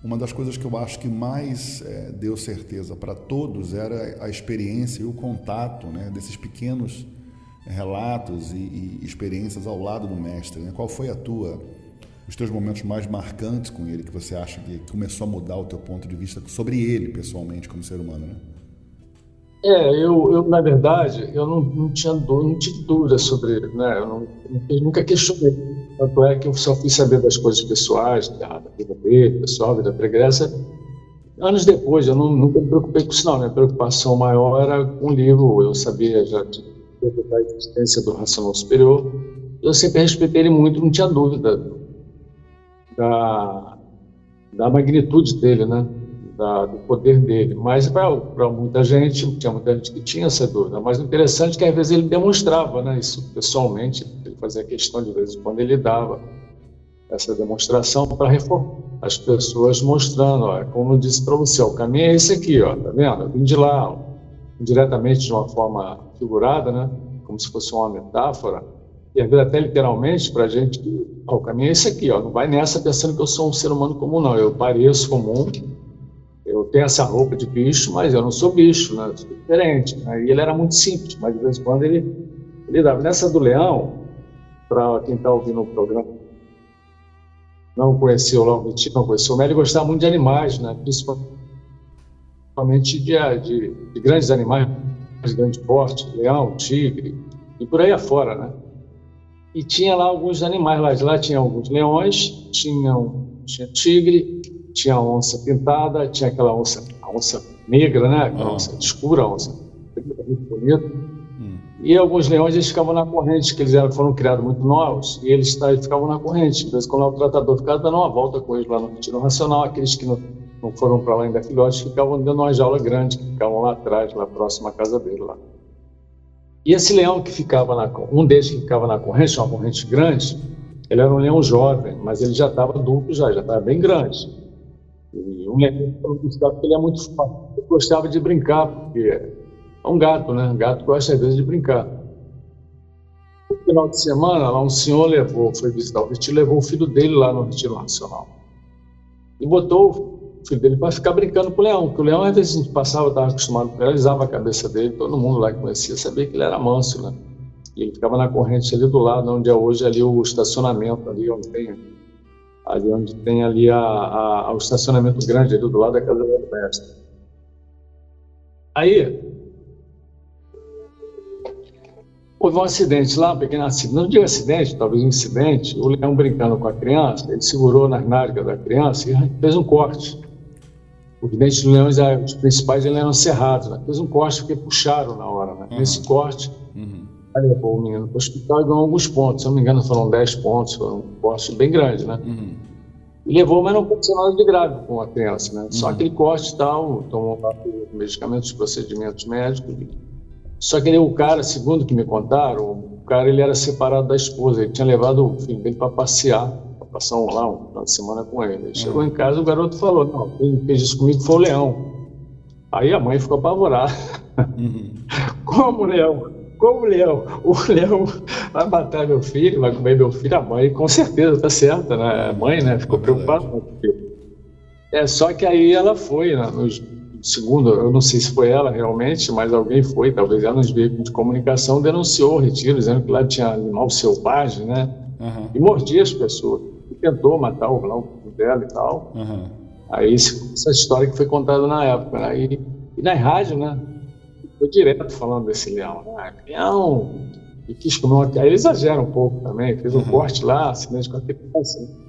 uma das coisas que eu acho que mais deu certeza para todos era a experiência e o contato, né, desses pequenos relatos e experiências ao lado do mestre, né? Qual foi os teus momentos mais marcantes com ele, que você acha que começou a mudar o teu ponto de vista sobre ele, pessoalmente, como ser humano, né? Eu na verdade, eu não tive dúvida sobre ele, né? Eu nunca questionei. Tanto é que eu só fui saber das coisas pessoais, da vida dele, pessoal, vida pregressa, anos depois. Eu nunca me preocupei com isso, não. Minha preocupação maior era com o livro. Eu sabia já da existência do Racional Superior. Eu sempre respeitei ele muito, não tinha dúvida da magnitude dele, né? Do poder dele. Mas para muita gente, tinha muita gente que tinha essa dúvida. Mas o interessante é que às vezes ele demonstrava, né, isso pessoalmente. Ele fazia questão de vez em quando ele dava essa demonstração para reformar as pessoas, mostrando, ó, como eu disse para você, o caminho é esse aqui, ó, tá vendo? Eu vim de lá, ó, diretamente de uma forma figurada, né, como se fosse uma metáfora, e às vezes até literalmente para a gente, ó, o caminho é esse aqui, ó, não vai nessa pensando que eu sou um ser humano comum, não, eu pareço comum, eu tenho essa roupa de bicho, mas eu não sou bicho, né, eu sou diferente, né? E ele era muito simples, mas de vez em quando ele dava. Nessa do leão, para quem está ouvindo o programa, não conhecia o Leão Vitinho, não conhecia o Melo, ele gostava muito de animais, né? Principalmente de grandes animais, de grande porte, leão, tigre, e por aí afora, né? E tinha lá alguns animais, lá tinha alguns leões, tinha tigre, tinha onça pintada, tinha aquela a onça negra, né? Aquela onça escura, onça muito bonita. E alguns leões, eles ficavam na corrente, que eles foram criados muito novos, e eles ficavam na corrente. Às vezes, quando o tratador ficava dando uma volta com eles lá no retiro racional, aqueles que não foram para lá ainda filhotes, ficavam dentro de uma jaula grande, que ficavam lá atrás, lá próximo à casa dele. Lá. E esse leão que ficava um deles que ficava na corrente, uma corrente grande, ele era um leão jovem, mas ele já estava adulto, já estava bem grande. E um leão que ele é muito forte, ele gostava de brincar, porque é um gato, né? Um gato gosta às vezes de brincar. No final de semana, lá um senhor foi visitar o retiro, levou o filho dele lá no retiro racional. E botou o filho dele para ficar brincando com o leão, porque o leão, às vezes, a gente passava, estava acostumado com ele, alisava a cabeça dele, todo mundo lá que conhecia sabia que ele era manso, né? E ele ficava na corrente ali do lado, onde é hoje ali o estacionamento, ali onde tem ali o estacionamento grande, ali do lado da casa do mestre. Aí houve um acidente lá, um pequeno acidente, não digo acidente, talvez um incidente, o leão brincando com a criança, ele segurou nas nádegas da criança e fez um corte. Os dentes dos leões, os principais, eles eram cerrados, né? Fez um corte porque puxaram na hora, né? Nesse corte, aí levou o menino para o hospital e ganhou alguns pontos, se não me engano foram 10 pontos, foi um corte bem grande, né? E levou, mas não aconteceu nada de grave com a criança, né? Só aquele corte e tal, tomou lá medicamentos, procedimentos médicos. Só que o cara, segundo que me contaram, o cara ele era separado da esposa, ele tinha levado o filho dele para passear, para passar um final de semana com ele. Ele chegou em casa, o garoto falou, não, quem fez isso comigo foi o leão. Aí a mãe ficou apavorada. Como leão? Como leão? O leão vai matar meu filho, vai comer meu filho, a mãe, com certeza, tá certa, né? A mãe, né, ficou preocupada com o filho. Só que aí ela foi, né, segundo, eu não sei se foi ela realmente, mas alguém foi, talvez ela nos veículos de comunicação, denunciou o retiro, dizendo que lá tinha animal selvagem, né? E mordia as pessoas. E tentou matar o leão dela e tal. Aí essa história que foi contada na época, né? E na rádio, né? Foi direto falando desse leão. Leão! E quis comer Aí ele exagera um pouco também, fez um corte lá, acidente com a criança.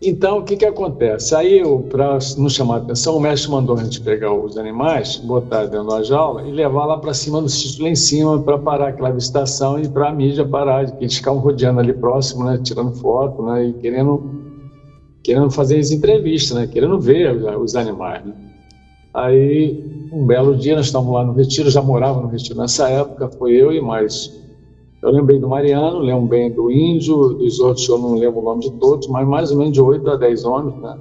Então, o que acontece? Aí, para não chamar a atenção, o mestre mandou a gente pegar os animais, botar dentro da jaula e levar lá para cima do sítio, lá em cima, para parar aquela visitação e para a mídia parar, que eles ficavam rodeando ali próximo, né, tirando foto, né, e querendo fazer as entrevistas, né, querendo ver os animais. Né. Aí, um belo dia, nós estávamos lá no retiro, já morava no retiro nessa época, foi eu e mais. Eu lembrei do Mariano, lembro bem do Índio, dos outros eu não lembro o nome de todos, mas mais ou menos de 8 a 10 homens, né?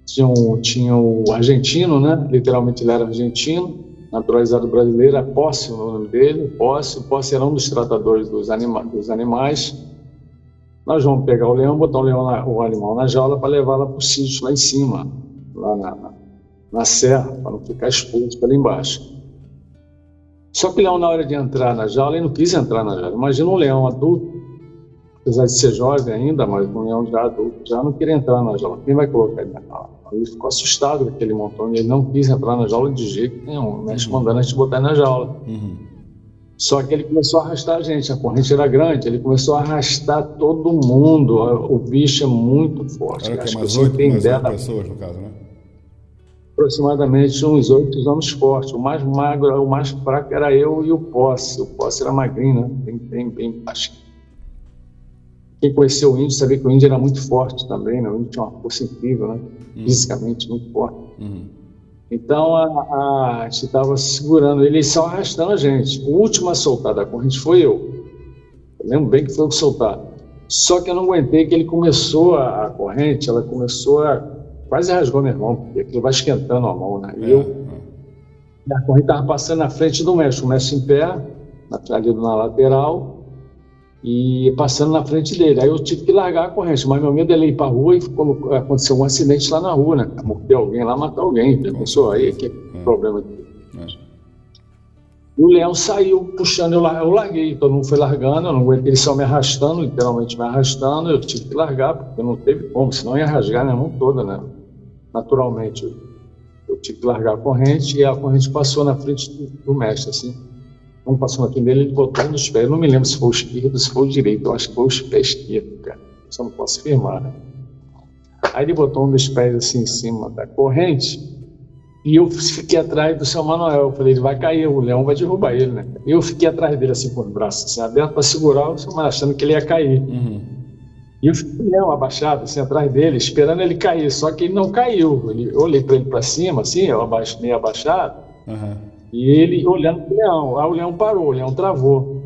Tinha o argentino, né? Literalmente ele era argentino, naturalizado brasileiro, Pócio, o nome dele, Pócio. Pócio era um dos tratadores dos animais. Nós vamos pegar o leão, botar o animal na jaula para levar lá para o sítio lá em cima, lá na serra, para não ficar exposto ali embaixo. Só que o leão, na hora de entrar na jaula, ele não quis entrar na jaula. Imagina um leão adulto, apesar de ser jovem ainda, mas um leão já adulto, já não queria entrar na jaula. Quem vai colocar ele na jaula? Ele ficou assustado com aquele montão, e ele não quis entrar na jaula de jeito nenhum. O mestre mandando a gente botar ele na jaula. Só que ele começou a arrastar a gente, a corrente era grande, ele começou a arrastar todo mundo. O bicho é muito forte. Era acho que umas você tem 8 ideia, pessoas, no caso, né? aproximadamente uns 8 anos fortes. O mais magro, o mais fraco era eu e o Pócio. O Pócio era magrinho, né? Bem baixo. Quem conheceu o índio sabia que o índio era muito forte também, né? O índio tinha uma força incrível, né? Fisicamente muito forte. Então a gente estava segurando ele, só arrastando a gente. O último a soltar da corrente foi eu. Eu lembro bem que foi eu que soltar. Só que eu não aguentei, que ele começou a corrente, ela começou a quase rasgou minha mão, porque aquilo vai esquentando a mão, né? E a corrente estava passando na frente do mestre, o mestre em pé, ali na lateral, e passando na frente dele. Aí eu tive que largar a corrente, mas meu medo é ele ir para a rua e aconteceu um acidente lá na rua, né? Morrer alguém lá, matar alguém. Pensou, aí que problema aqui. E o leão saiu puxando, eu larguei, todo mundo foi largando, eu não aguentei, ele só me arrastando, literalmente me arrastando, eu tive que largar, porque não teve como, senão ia rasgar minha mão toda, né? Naturalmente, eu tive que largar a corrente, e a corrente passou na frente do mestre, assim. Não passou na frente dele, ele botou nos pés, eu não me lembro se foi o esquerdo, se foi o direito, eu acho que foi o pé esquerdo, cara, só não posso afirmar, né? Aí ele botou um dos pés assim em cima da corrente, e eu fiquei atrás do seu Manuel. Eu falei, ele vai cair, o leão vai derrubar ele, né? E eu fiquei atrás dele assim com os braços assim, abertos para segurar o seu Manuel, achando que ele ia cair. E eu fiquei abaixado assim atrás dele, esperando ele cair, só que ele não caiu. Eu olhei para ele para cima, assim, eu meio abaixado, e ele olhando para o leão. Aí o leão parou, o leão travou.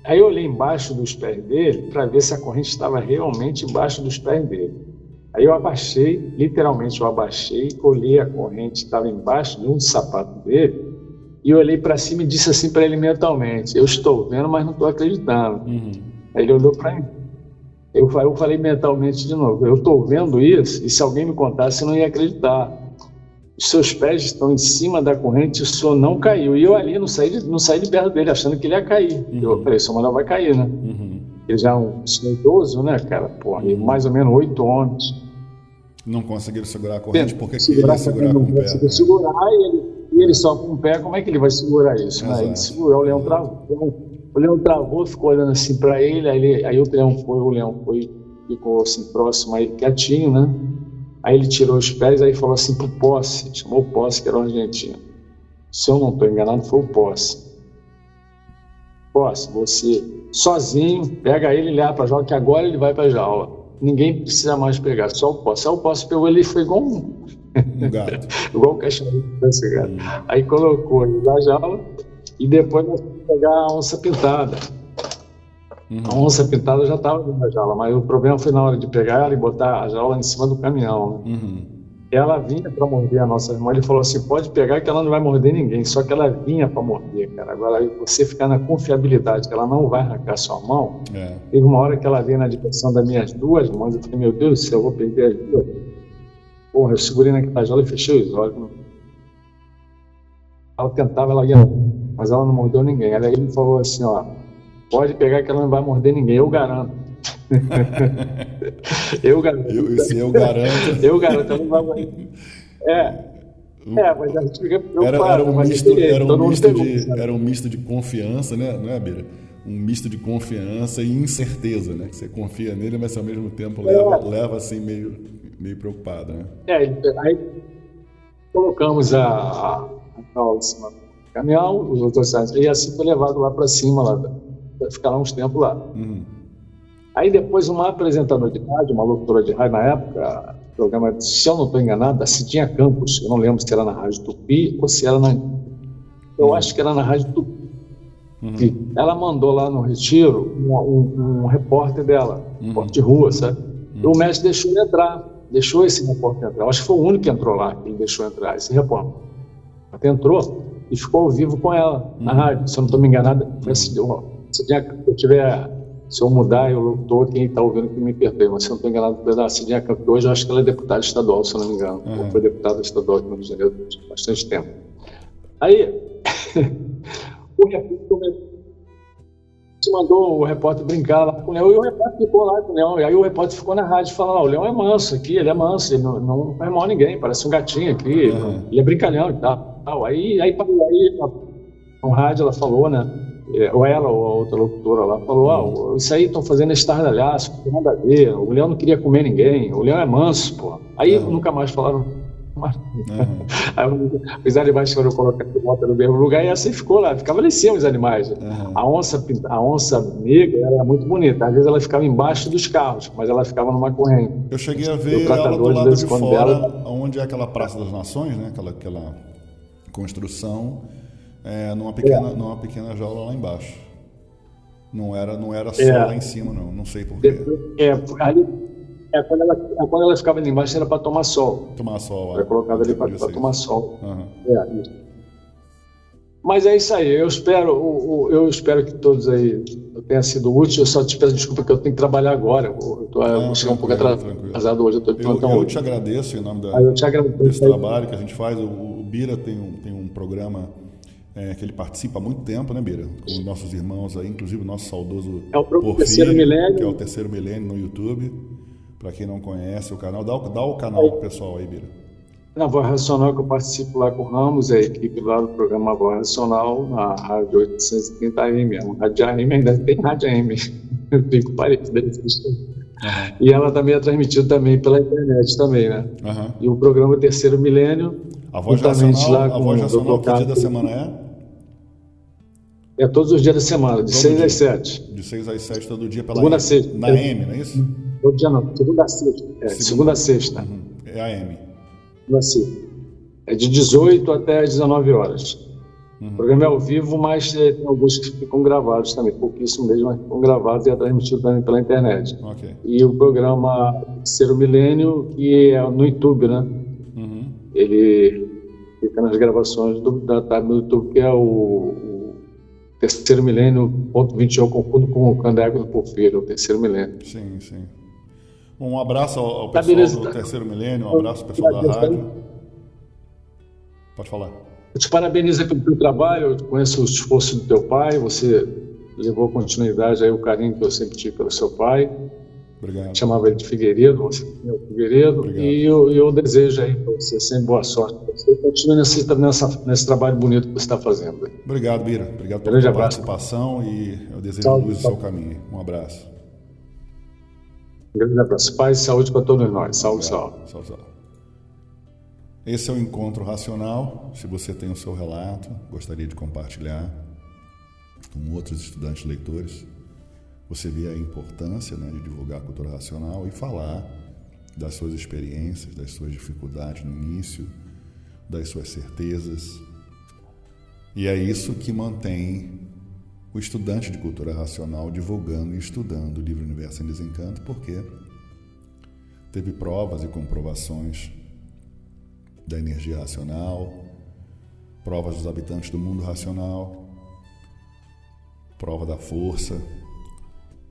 Aí eu olhei embaixo dos pés dele para ver se a corrente estava realmente embaixo dos pés dele. Aí eu abaixei, literalmente eu abaixei, olhei a corrente, estava embaixo de um sapato dele, e eu olhei para cima e disse assim para ele mentalmente, eu estou vendo, mas não estou acreditando. Aí ele olhou para mim. Eu falei mentalmente de novo, eu estou vendo isso, e se alguém me contasse, eu não ia acreditar. Os seus pés estão em cima da corrente, o senhor não caiu. E eu ali não saí de perto dele, achando que ele ia cair. Eu falei, o senhor Manuel vai cair, né? Ele já é um senhor idoso, né, cara? Porra, e mais ou menos 8 homens. Não conseguiram segurar a corrente porque segurar, queria segurar com o pé. Conseguiu segurar, e ele só com o pé, como é que ele vai segurar isso? Né? Ele segurou, o leão travou. O leão travou, ficou olhando assim para ele, aí o leão ficou assim próximo a ele, quietinho, né? Aí ele tirou os pés, aí falou assim pro Pócio, chamou o Pócio, que era um argentino. Se eu não estou enganado, foi o Pócio. Pócio, você sozinho, pega ele e leva para a jaula, que agora ele vai para a jaula. Ninguém precisa mais pegar, só o Pócio. Aí o Pócio pegou ele e foi igual um gato. igual um cachorro. Aí colocou ele na jaula e depois nós fomos pegar a onça pintada. A onça pintada já estava dentro da jaula, mas o problema foi na hora de pegar ela e botar a jaula em cima do caminhão. Né? Ela vinha para morder a nossa irmã, ele falou assim, pode pegar que ela não vai morder ninguém, só que ela vinha para morder, cara. Agora, você ficar na confiabilidade que ela não vai arrancar sua mão, teve uma hora que ela veio na direção das minhas 2 mãos, eu falei, meu Deus do céu, eu vou perder as 2. Porra, eu segurei naquela jaula e fechei os olhos. Ela tentava, ela ia, mas ela não mordeu ninguém. Aí ele falou assim, ó, pode pegar que ela não vai morder ninguém, eu garanto. Eu garanto. Eu garanto. Eu garanto, ela não vai morrer. Mas a gente fica preocupado. Era um misto de confiança, né? Não é, Bira? Um misto de confiança e incerteza, né? Que você confia nele, mas ao mesmo tempo leva assim meio preocupado, né? Aí colocamos a jaula em cima do caminhão, os outros e assim foi levado lá para cima, lá, para ficar lá uns tempos lá. Aí depois uma apresentadora de rádio, uma locutora de rádio na época, programa, se eu não estou enganado, da Cidinha Campos, eu não lembro se era na Rádio Tupi ou se era eu acho que era na Rádio Tupi. Ela mandou lá no retiro um repórter dela, repórter de rua, sabe? E o mestre deixou ele entrar, deixou esse repórter entrar. Eu acho que foi o único que entrou lá, que ele deixou entrar, esse repórter. Entrou, e ficou ao vivo com ela na rádio. Se eu não estou me enganado, foi assim, se eu mudar, eu estou, quem está ouvindo que me perdoe, mas se eu não estou enganado, foi da Cidinha Campos, hoje eu acho que ela é deputada estadual, se eu não me engano. Ou foi deputada estadual aqui no Rio de Janeiro há bastante tempo. Aí, o repórter mandou o repórter brincar lá com o Leão, e o repórter ficou lá com o Leão. E aí o repórter ficou na rádio falando: o Leão é manso aqui, ele é manso, ele não faz mal a ninguém, parece um gatinho aqui, ele é brincalhão e tal. Aí no rádio ela falou, né? Ou ela ou a outra locutora lá falou: isso aí estão fazendo estardalhaço, não tem nada a ver, o Leão não queria comer ninguém, o Leão é manso, pô. Aí nunca mais falaram. Aí os animais foram colocar a bota no mesmo lugar e assim ficou lá, ficava lá em cima os animais. A onça negra era muito bonita, às vezes ela ficava embaixo dos carros, mas ela ficava numa corrente. Eu cheguei a ver ela do lado de fora, onde é aquela Praça das Nações, né? Aquela construção, numa pequena jaula lá embaixo. Não era só lá em cima, não sei porquê. Quando ela ficava ali embaixo era para tomar sol. Tomar sol. Era colocada ali para tomar sol. Isso. Mas é isso aí. Eu espero que todos aí tenha sido útil. Eu só te peço desculpa que eu tenho que trabalhar agora. Eu cheguei um pouco atrasado hoje. Eu te agradeço em nome desse trabalho que a gente faz. O Bira tem um programa que ele participa há muito tempo, né, Bira? Com os nossos irmãos aí, inclusive o nosso saudoso Porfírio, Terceiro Milênio, que é o Terceiro Milênio no YouTube. Para quem não conhece o canal, dá o canal pro pessoal aí, Bira. Na Voz Racional, que eu participo lá com o Ramos, a equipe lá do programa Voz Racional, na Rádio 830 AM. A Rádio AM ainda tem Rádio AM. Eu fico parecido. E ela também é transmitida também pela internet também, né? E o programa Terceiro Milênio. A Voz Racional, que dia da semana é? É todos os dias da semana, de 6 às 7. De 6 às 7 todo dia pela segunda a sexta. Na AM, não é isso? Todo dia não, segunda a sexta. Segunda a sexta. É a AM. É de 18 até 19 horas. O programa é ao vivo, mas tem alguns que ficam gravados também, pouquíssimo mesmo, mas ficam gravados e é transmitido também pela internet. E o programa Terceiro Milênio, que é no YouTube, né? Ele fica nas gravações da tarde no YouTube, que é o Terceiro Milênio, .21, confundo com o Candeco do Porfírio, o Terceiro Milênio. Sim. Um abraço ao pessoal do Terceiro Milênio, um abraço ao pessoal da rádio. Pode falar. Eu te parabenizo pelo teu trabalho, eu conheço o esforço do teu pai, você levou continuidade aí, o carinho que eu sempre tive pelo seu pai. Obrigado. Chamava ele de Figueiredo, você é o Figueiredo. Obrigado. E eu desejo aí para você sempre boa sorte. Você continue nesse trabalho bonito que você está fazendo. Obrigado, Bira. Obrigado pela sua participação e eu desejo luz no seu caminho. Um abraço. Um grande abraço. Paz e saúde para todos nós. Salve. Esse é o Encontro Racional. Se você tem o seu relato, gostaria de compartilhar com outros estudantes leitores, você vê a importância, né, de divulgar a cultura racional e falar das suas experiências, das suas dificuldades no início, das suas certezas. E é isso que mantém o estudante de cultura racional divulgando e estudando o livro Universo em Desencanto, porque teve provas e comprovações da energia racional, provas dos habitantes do mundo racional, prova da força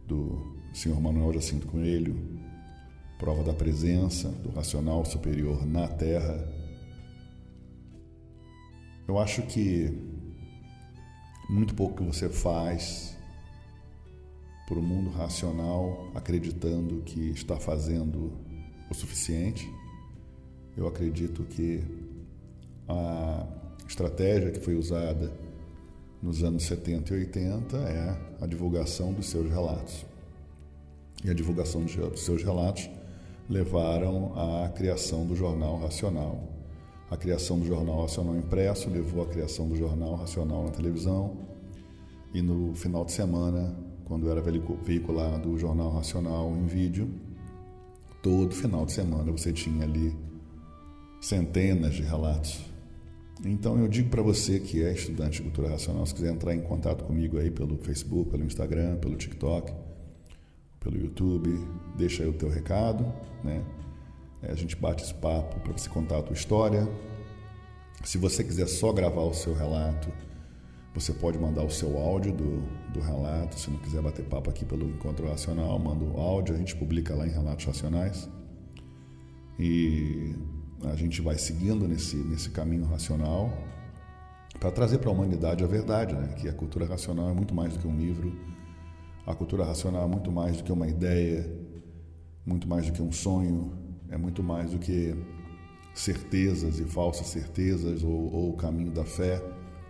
do Sr. Manuel Jacinto Coelho, prova da presença do racional superior na Terra. Eu acho que muito pouco que você faz por um mundo racional acreditando que está fazendo o suficiente. Eu acredito que a estratégia que foi usada nos anos 70 e 80 é a divulgação dos seus relatos. E a divulgação dos seus relatos levaram à criação do Jornal Racional. A criação do Jornal Racional impresso levou à criação do Jornal Racional na televisão. E no final de semana, quando era veiculado o Jornal Racional em vídeo, todo final de semana você tinha ali centenas de relatos. Então eu digo para você que é estudante de cultura racional, se quiser entrar em contato comigo aí pelo Facebook, pelo Instagram, pelo TikTok, pelo YouTube, deixa aí o teu recado, né? A gente bate esse papo para você contar a tua história Se você quiser só gravar o seu relato, você pode mandar o seu áudio do relato. Se não quiser bater papo aqui pelo Encontro Racional, manda o áudio, a gente publica lá em Relatos Racionais. E a gente vai seguindo nesse caminho racional para trazer para a humanidade a verdade, né? Que a cultura racional é muito mais do que um livro. A cultura racional é muito mais do que uma ideia, muito mais do que um sonho, é muito mais do que certezas e falsas certezas ou o caminho da fé.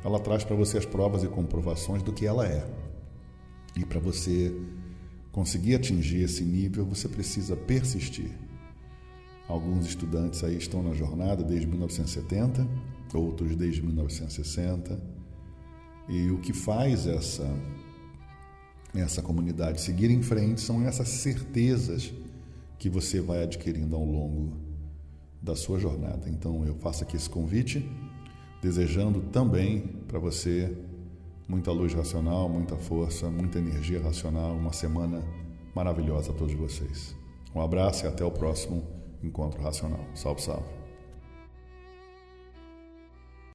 Ela traz para você as provas e comprovações do que ela é. E para você conseguir atingir esse nível, você precisa persistir. Alguns estudantes aí estão na jornada desde 1970, outros desde 1960. E o que faz essa comunidade seguir em frente são essas certezas que você vai adquirindo ao longo da sua jornada. Então eu faço aqui esse convite, desejando também para você muita luz racional, muita força, muita energia racional, uma semana maravilhosa a todos vocês. Um abraço e até o próximo Encontro Racional. Salve, salve.